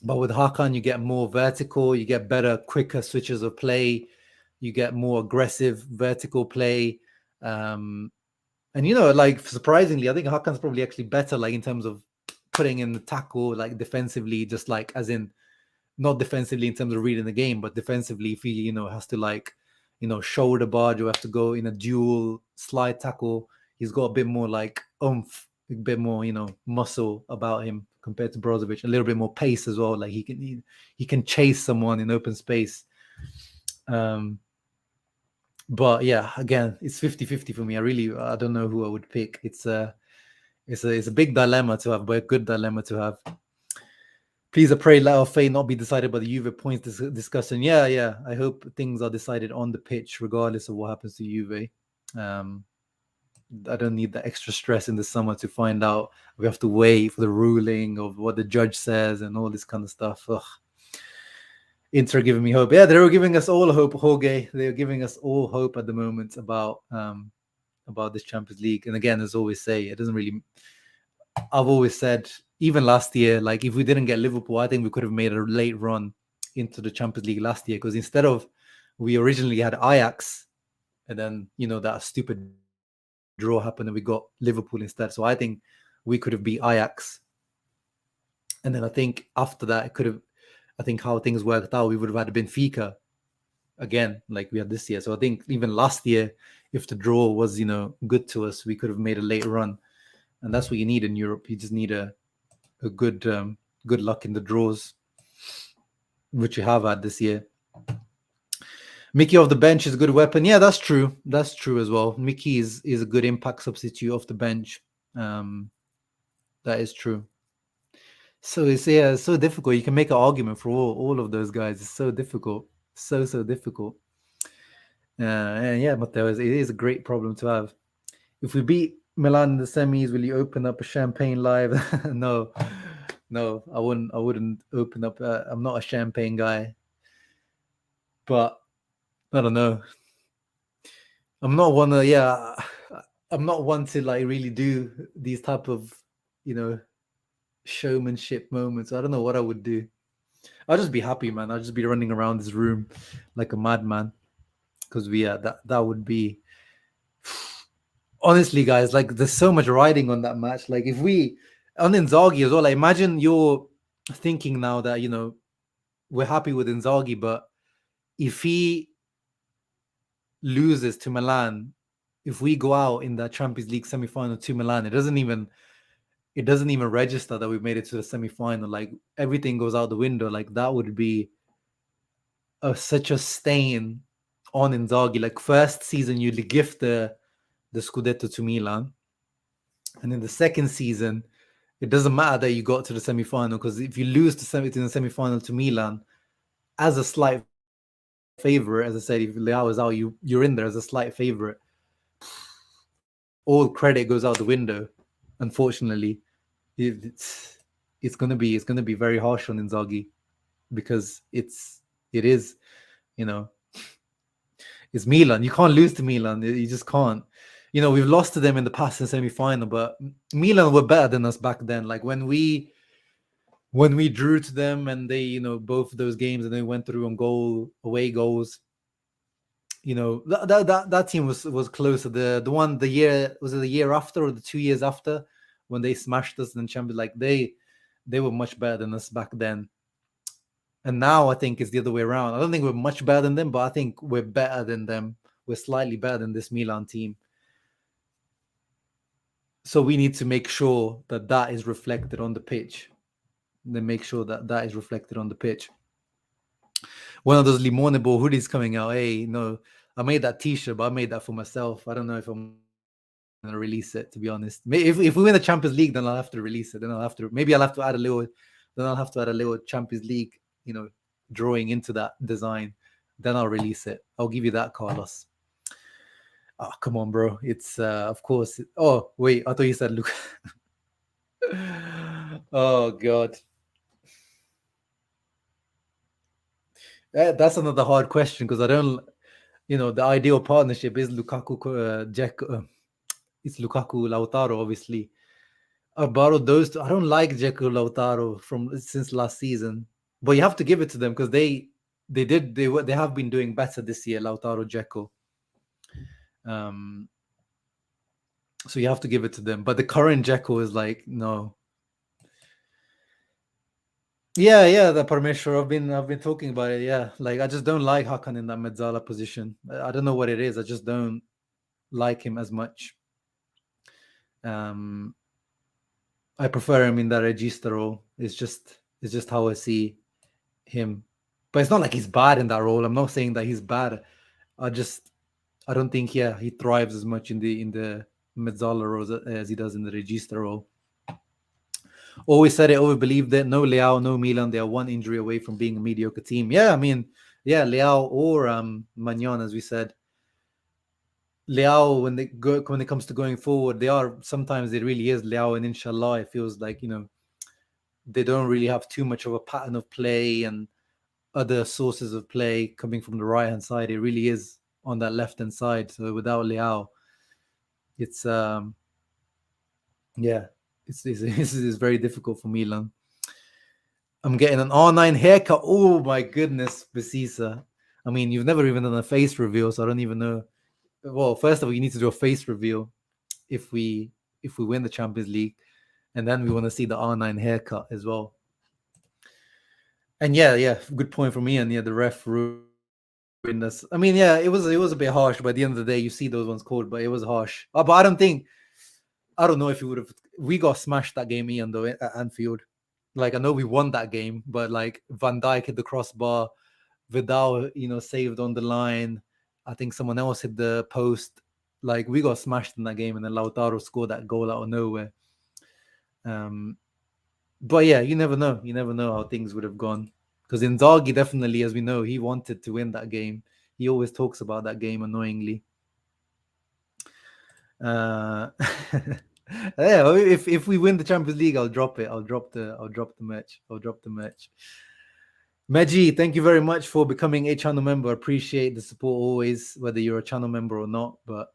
But with Hakan, you get more vertical, you get better, quicker switches of play, you get more aggressive vertical play. And like surprisingly, I think Hakan's probably actually better, like in terms of putting in the tackle, like defensively, just like as in not defensively in terms of reading the game, but defensively, if he has to like shoulder barge or have to go in a dual slide tackle, he's got a bit more like oomph, a bit more muscle about him compared to Brozovic, a little bit more pace as well. Like he can chase someone in open space. But yeah, again, it's 50-50 for me. I don't know who I would pick. It's a big dilemma to have, but a good dilemma to have. Please, I pray, let our fate not be decided by the Juve points discussion. Yeah. I hope things are decided on the pitch, regardless of what happens to Juve. I don't need the extra stress in the summer to find out. We have to wait for the ruling of what the judge says and all this kind of stuff. Ugh. Inter giving me hope. Yeah, they're giving us all hope, Jorge. They're giving us all hope at the moment about this Champions League. And again, as I always say, it doesn't really... I've always said, even last year, like if we didn't get Liverpool, I think we could have made a late run into the Champions League last year, because instead of, we originally had Ajax, and then that stupid draw happened and we got Liverpool instead. So I think we could have beat Ajax, and then I think after that I think how things worked out, we would have had Benfica again, like we had this year. So I think even last year, if the draw was good to us, we could have made a late run, and that's what you need in Europe. You just need a good luck in the draws, which you have had this year. Mickey off the bench is a good weapon. Yeah, that's true. That's true as well. Mickey is a good impact substitute off the bench. That is true. So it's so difficult. You can make an argument for all of those guys. It's so difficult. So difficult. And yeah, Matteo, it is a great problem to have. If we beat Milan in the semis, will you open up a champagne live? No, I wouldn't open up. I'm not a champagne guy, but I don't know. I'm not one to like really do these type of showmanship moments. I don't know what I would do. I'll just be happy, man. I'll just be running around this room like a madman, because that would be... Honestly, guys, like there's so much riding on that match. Like if we on Inzaghi as well, like imagine you're thinking now that we're happy with Inzaghi, but if he loses to Milan, if we go out in that Champions League semi-final to Milan, it doesn't even register that we made it to the semi-final. Like everything goes out the window. Like that would be such a stain on Inzaghi. Like first season, you gift the Scudetto to Milan, and in the second season, it doesn't matter that you got to the semi-final, because if you lose in the semi-final to Milan, as a slight favorite, as I said, if Leao is out, you're in there as a slight favorite. All credit goes out the window. Unfortunately, it's gonna be very harsh on Inzaghi, because it is, it's Milan. You can't lose to Milan. You just can't. We've lost to them in the past in semi-final, but Milan were better than us back then. Like when we drew to them, and they, both those games, and they went through on away goals. That team was closer. The year after, or the 2 years after, when they smashed us in the Champions, like they were much better than us back then. And now I think it's the other way around. I don't think we're much better than them, but I think we're better than them. We're slightly better than this Milan team. So we need to make sure that is reflected on the pitch. Then make sure that is reflected on the pitch. One of those Limone Ball hoodies coming out. Hey, no, I made that T-shirt, but I made that for myself. I don't know if I'm going to release it, to be honest. If we win the Champions League, then I'll have to release it. Then I'll have to add a little Champions League, drawing into that design. Then I'll release it. I'll give you that, Carlos. Oh, come on, bro. It's of course. Oh, wait. I thought you said Luke. Oh God. That's another hard question, because I don't, the ideal partnership is Lukaku, Dzeko. It's Lukaku, Lautaro, obviously. I borrowed those two. I don't like Dzeko, Lautaro since last season, but you have to give it to them, because they have been doing better this year, Lautaro, Dzeko. So you have to give it to them. But the current Dzeko is like, no. Yeah, the Parmeshwar. I've been talking about it. Yeah, like I just don't like Hakan in that mezzala position. I don't know what it is. I just don't like him as much. I prefer him in that regista role. It's just how I see him. But it's not like he's bad in that role. I'm not saying that he's bad. I don't think he thrives as much in the mezzala role as he does in the regista role. Always said it, always believed it. No Leao, no Milan. They are one injury away from being a mediocre team. Yeah, I mean, Leao or Magnan, as we said. Leao, when it comes to going forward, sometimes it really is Leao, and inshallah, it feels like, they don't really have too much of a pattern of play and other sources of play coming from the right hand side. It really is on that left hand side. So without Leao, it's it's very difficult for Milan. I'm getting an R9 haircut. Oh my goodness, Basisa. I mean, you've never even done a face reveal, so I don't even know. Well, first of all, you need to do a face reveal if we win the Champions League, and then we want to see the R9 haircut as well. And yeah, good point from me. And the ref ruined us. I mean, it was a bit harsh. By the end of the day, you see those ones called, but it was harsh. But I don't know if we got smashed that game, Ian, though, at Anfield. Like, I know we won that game, but like Van Dijk hit the crossbar, Vidal, saved on the line. I think someone else hit the post. Like, we got smashed in that game, and then Lautaro scored that goal out of nowhere. But yeah, you never know. You never know how things would have gone. Because Inzaghi definitely, as we know, he wanted to win that game. He always talks about that game annoyingly. Yeah, if we win the Champions League, I'll drop it. I'll drop the merch. Meji, thank you very much for becoming a channel member. Appreciate the support always, whether you're a channel member or not. But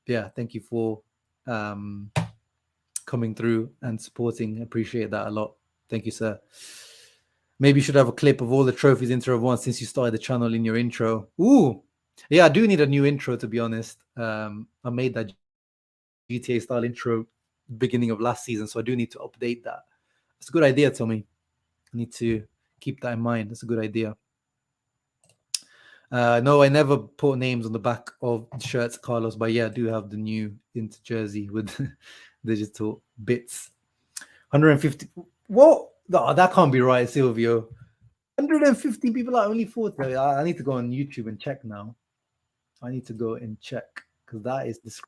yeah, thank you for coming through and supporting. Appreciate that a lot. Thank you, sir. Maybe you should have a clip of all the trophies Inter have won since you started the channel in your intro. Ooh, yeah, I do need a new intro, to be honest. I made that GTA style intro beginning of last season, so I do need to update that. It's a good idea, Tommy. I need to keep that in mind. That's a good idea. No, I never put names on the back of shirts, Carlos, but yeah, I do have the new Inter jersey with digital bits. 150. What? No, that can't be right, Silvio. 150 people are only 40. I need to go on YouTube and check now. I need to go and check because that is this.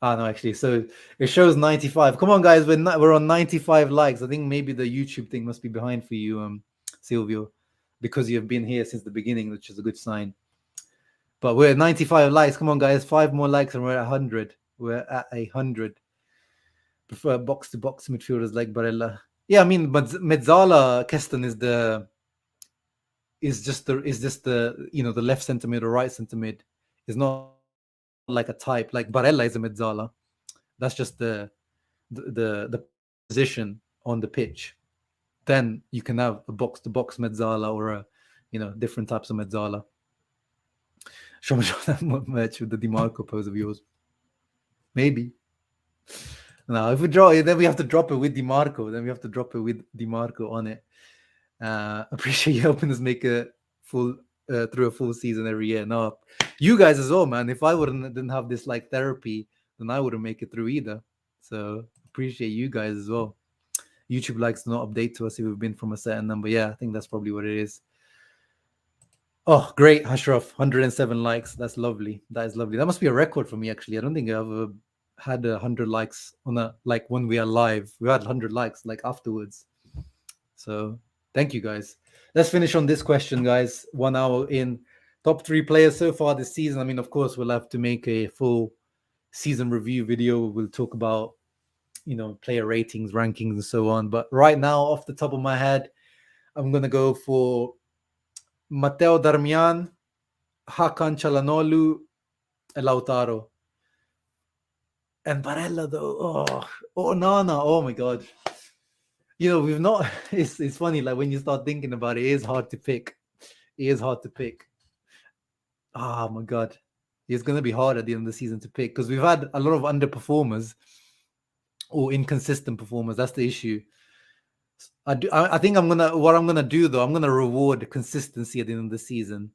Ah, no, actually, so it shows 95. Come on, guys, we're on 95 likes. I think maybe the YouTube thing must be behind for you, Silvio, because you've been here since the beginning, which is a good sign. But we're at 95 likes. Come on, guys, 5 more likes and we're at 100. We're at 100. Prefer box to box midfielders like Barella. Yeah, I mean, but Mezzala Keston is just the the left centre mid or right centre mid. Is not like a type like Barella is a Mezzala. That's just the position on the pitch. Then you can have a box to box Mezzala or a different types of Mezzala. Show me that match with the Dimarco pose of yours. Maybe. Now, if we draw it, then we have to drop it with Dimarco. Then we have to drop it with Dimarco on it. Appreciate you helping us make a full through a full season every year. No, you guys as well, man. If I didn't have this like therapy, then I wouldn't make it through either. So appreciate you guys as well. YouTube likes to not update to us if we've been from a certain number. Yeah, I think that's probably what it is. Oh, great, Ashraf. 107 likes. That's lovely. That is lovely. That must be a record for me, actually. I don't think I've ever had 100 likes on like when we are live. We had 100 likes like afterwards. So thank you, guys. Let's finish on this question, guys. 1 hour in. Top 3 players so far this season. I mean, of course, we'll have to make a full season review video. We'll talk about, player ratings, rankings, and so on. But right now, off the top of my head, I'm going to go for Matteo Darmian, Hakan Çalhanoğlu, and Lautaro. And Barella, though. Oh, Nana. Oh, my God. We've not. It's funny, like when you start thinking about it, it is hard to pick. It is hard to pick. Oh, my God. It's going to be hard at the end of the season to pick because we've had a lot of underperformers or inconsistent performers. That's the issue. I think what I'm gonna do though, I'm gonna reward consistency at the end of the season.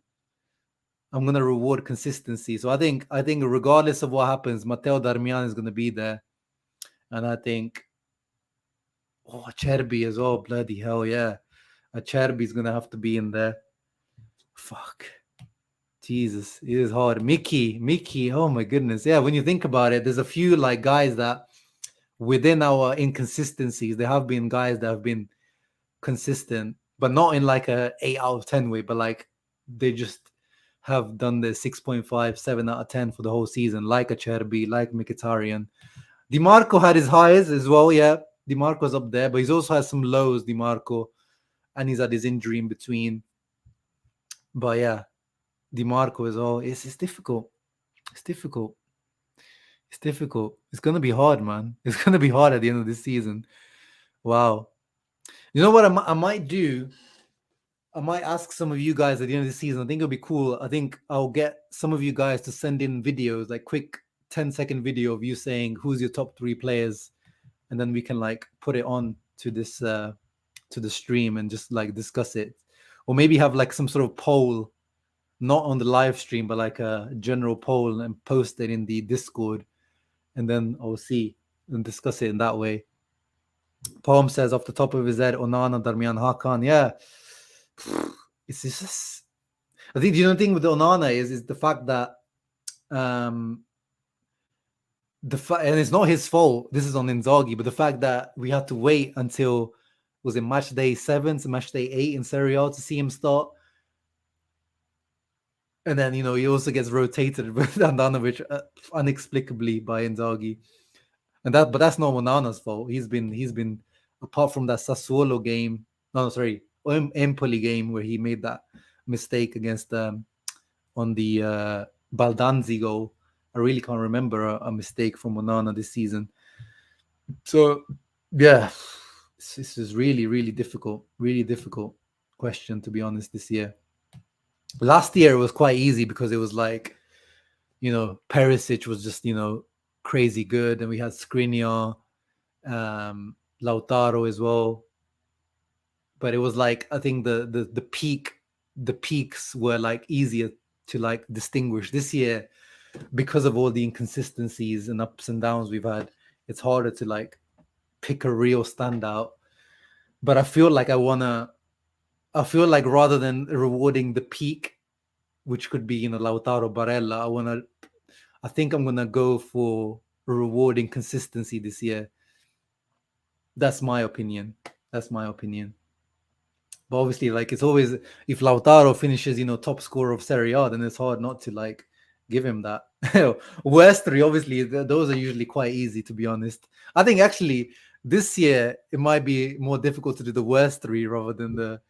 I'm gonna reward consistency. So I think regardless of what happens, Matteo Darmian is gonna be there, and I think Acerbi as well. Bloody hell, yeah, Acerbi is gonna have to be in there. Fuck, Jesus, it is hard. Mickey. Oh my goodness, yeah. When you think about it, there's a few like guys that within our inconsistencies, there have been guys that have been consistent, but not in like a 8 out of 10 way, but like they just have done the 6.5, 7 out of 10 for the whole season, like Acerbi, like Mkhitaryan. Dimarco had his highs as well, yeah. Dimarco's up there, but he's also had some lows, Dimarco, and he's had his injury in between. But yeah, Dimarco as well. It's difficult. It's difficult. It's difficult. It's gonna be hard, man. It's gonna be hard at the end of this season. Wow. You know what I might do? I might ask some of you guys at the end of the season. I think it'll be cool. I think I'll get some of you guys to send in videos, like quick 10-second video of you saying who's your top 3 players, and then we can like put it on to this to the stream and just like discuss it, or maybe have like some sort of poll, not on the live stream, but like a general poll and post it in the Discord, and then I'll see and discuss it in that way. Palm says off the top of his head, Onana, Darmian, Hakan. Yeah, it's just. I think the thing with the Onana is the fact that and it's not his fault. This is on Inzaghi, but the fact that we had to wait until was it match day 7 to match day 8 in Serie A to see him start, and then he also gets rotated with Andanovic inexplicably by Inzaghi. But that's not Onana's fault. He's been apart from that Sassuolo game. No, sorry, Empoli game where he made that mistake against on the Baldanzi goal. I really can't remember a mistake from Onana this season. So yeah, this is really, really difficult question, to be honest, this year. Last year it was quite easy because it was like, Perisic was just, crazy good, and we had Skriniar, Lautaro as well. But it was like, I think the peaks were like easier to like distinguish. This year, because of all the inconsistencies and ups and downs we've had, it's harder to like pick a real standout. But I feel like rather than rewarding the peak, which could be Lautaro Barella. I think I'm gonna go for rewarding consistency this year. That's my opinion. But obviously, it's always, if Lautaro finishes, top scorer of Serie A, then it's hard not to give him that. Worst three, obviously, those are usually quite easy, to be honest. I think actually this year it might be more difficult to do the worst three rather than the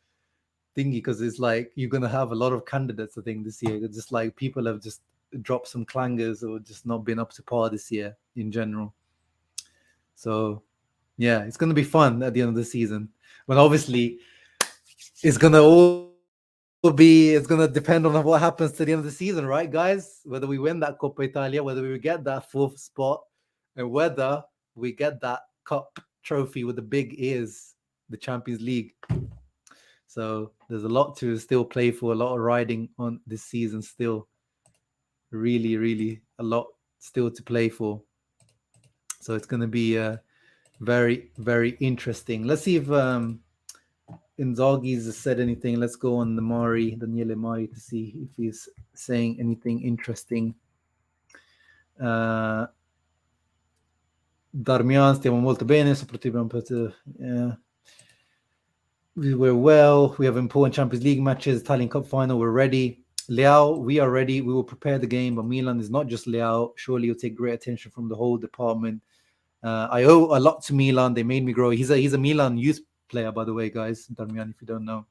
thingy, because it's you're gonna have a lot of candidates. I think this year, it's just people have just dropped some clangers or just not been up to par this year in general. So yeah, it's gonna be fun at the end of the season. But obviously, it's gonna depend on what happens to the end of the season, right, guys? Whether we win that Coppa Italia, whether we get that 4th spot, and whether we get that cup trophy with the big ears, the Champions League. So there's a lot to still play for, a lot of riding on this season still. Really, really a lot still to play for. So it's going to be very, very interesting. Let's see if Inzaghi's said anything. Let's go on Daniele Mari, to see if he's saying anything interesting. Darmian, stiamo molto bene, soprattutto we're well. We have important Champions League matches, Italian Cup final. We're ready. Leao, we are ready. We will prepare the game, but Milan is not just Leao. Surely you'll take great attention from the whole department. I owe a lot to Milan. They made me grow. He's a Milan youth player, by the way, guys. Darmian, if you don't know.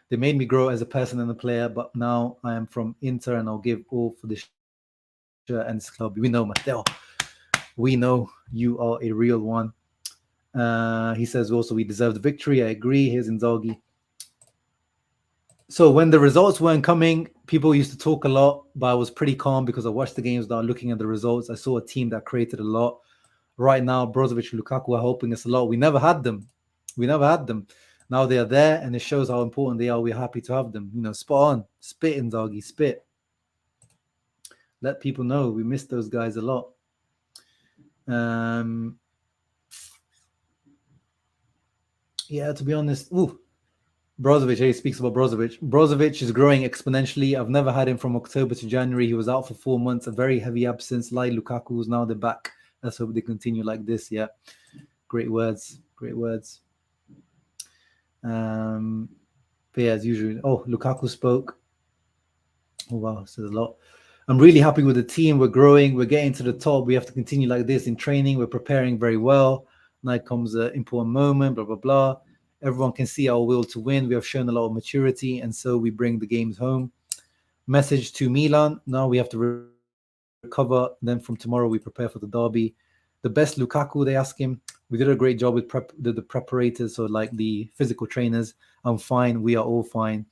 They made me grow as a person and a player, but now I am from Inter and I'll give all for this shirt and this club. We know, Matteo. We know you are a real one. He says also we deserve the victory. I agree. Here's Inzaghi. So when the results weren't coming, people used to talk a lot, but I was pretty calm because I watched the games without looking at the results. I saw a team that created a lot. Right now, Brozovic and Lukaku are helping us a lot. We never had them. Now they are there, and it shows how important they are. We're happy to have them. Spot on. Spit, Inzaghi, spit. Let people know we miss those guys a lot. Yeah, to be honest, Brozovic, he speaks about Brozovic. Brozovic is growing exponentially. I've never had him from October to January. He was out for 4 months, a very heavy absence, like Lukaku's. Now they're back. Let's hope they continue like this. Yeah, great words. But yeah, as usual. Lukaku spoke. Oh wow, says a lot. I'm really happy with the team. We're growing. We're getting to the top. We have to continue like this in training. We're preparing very well. Now comes an important moment. Blah blah blah. Everyone can see our will to win. We have shown a lot of maturity, and so we bring the games home. Message to Milan. Now we have to recover. Then from tomorrow, we prepare for the derby. The best Lukaku, they ask him. We did a great job with the preparators, so the physical trainers. I'm fine. We are all fine.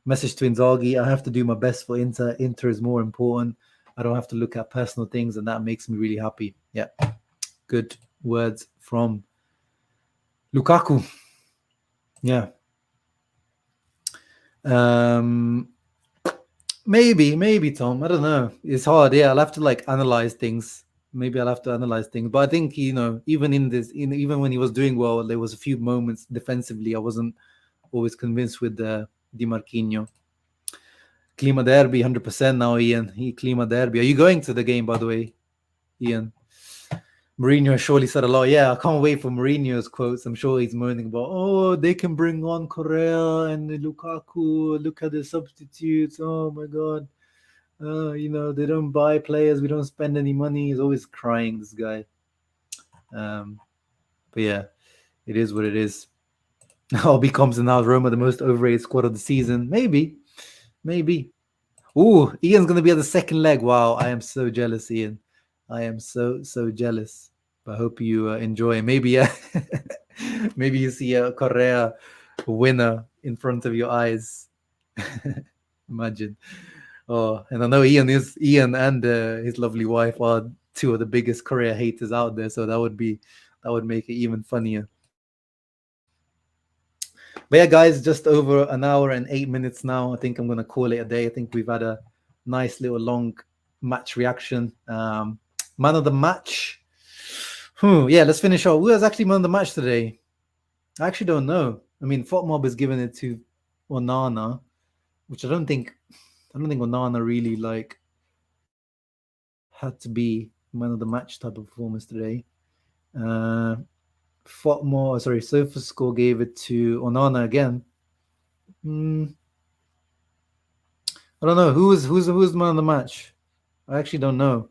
Message to Inzaghi. I have to do my best for Inter. Inter is more important. I don't have to look at personal things, and that makes me really happy. Yeah. Good words from Lukaku. Yeah. Maybe Tom. I don't know. It's hard. Yeah, I'll have to analyze things. Maybe I'll have to analyze things. But I think even in this, even when he was doing well, there was a few moments defensively I wasn't always convinced with Dimarco. Clima Derby, 100% now, Ian. Clima Derby. Are you going to the game, by the way, Ian? Mourinho surely said a lot. Yeah, I can't wait for Mourinho's quotes. I'm sure he's moaning about, they can bring on Correa and Lukaku. Look at the substitutes. Oh my God. They don't buy players. We don't spend any money. He's always crying, this guy. But yeah, it is what it is. Now becomes now Roma the most overrated squad of the season. Maybe. Ooh, Ian's going to be at the second leg. Wow, I am so jealous, Ian. I am so jealous. But I hope you enjoy. Maybe maybe you see a Correa winner in front of your eyes. Imagine. Oh, and I know Ian and his lovely wife are two of the biggest Correa haters out there. So that would make it even funnier. But yeah, guys, just over an hour and 8 minutes now. I think I'm going to call it a day. I think we've had a nice little long match reaction. Man of the match. Yeah, let's finish off. Who was actually man of the match today? I actually don't know. I mean, FOTMob is giving it to Onana, which I don't think I don't think Onana really like had to be man of the match type of performance today. SofaScore gave it to Onana again. I don't know who's the man of the match. I actually don't know.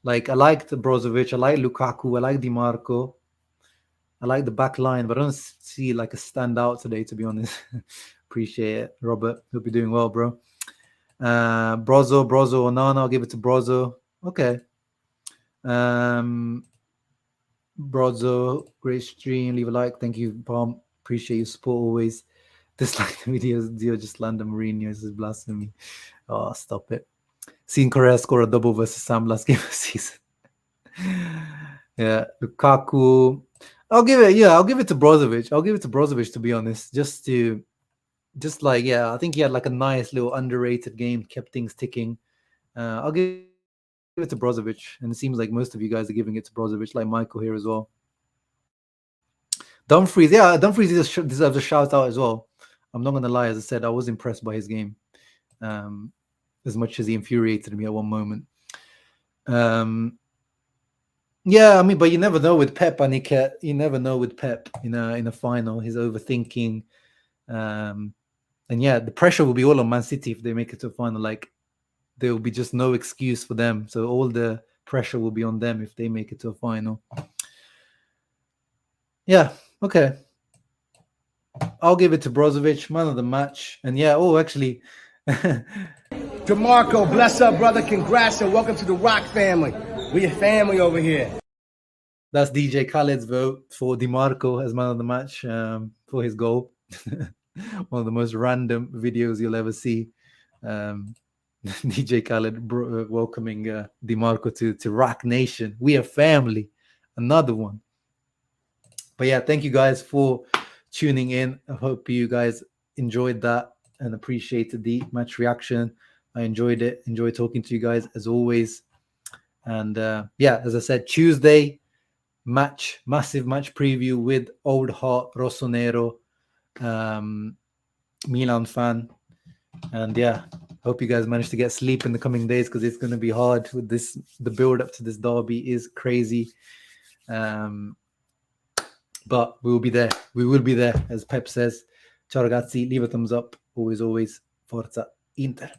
Like I liked Brozovic, I like Lukaku, I like Dimarco, I like the back line, but I don't see like a standout today, to be honest. Appreciate it, Robert. Hope you're doing well, bro. Brozo, Onana. I'll give it to Brozo. Okay. Brozo, great stream. Leave a like. Thank you, Palm. Appreciate your support always. Dislike the videos. Dio just slander Mourinho. This is blasphemy. Oh, stop it. Seen Correa score a double versus Sam last game of the season. Yeah, Lukaku. I'll give it to Brozovic. I'll give it to Brozovic, to be honest. I think he had like a nice little underrated game, kept things ticking. I'll give it to Brozovic, and it seems like most of you guys are giving it to Brozovic, like Michael here as well. Dumfries deserves a shout out as well. I'm not gonna lie, as I said, I was impressed by his game, as much as he infuriated me at one moment. Yeah, I mean, but you never know with Pep, Aniket. You never know with Pep in a final. He's overthinking, and yeah, the pressure will be all on Man City if they make it to a final. Like there will be just no excuse for them. So all the pressure will be on them if they make it to a final. Yeah, okay. I'll give it to Brozovic, man of the match. And yeah, actually. Dimarco, bless up, brother. Congrats and welcome to the Rock family. We're a family over here. That's DJ Khaled's vote for Dimarco as man of the match for his goal. One of the most random videos you'll ever see. DJ Khaled welcoming Dimarco to Rock Nation. We are family. Another one. But yeah, thank you guys for tuning in. I hope you guys enjoyed that and appreciated the match reaction. I enjoyed it. Enjoy talking to you guys as always. And yeah, as I said, Tuesday massive match preview with Old Heart Rossonero, Milan fan. And yeah, hope you guys manage to get sleep in the coming days because it's going to be hard with this. The build up to this derby is crazy. But we will be there. We will be there, as Pep says. Ciao ragazzi, leave a thumbs up. Always, Forza Inter.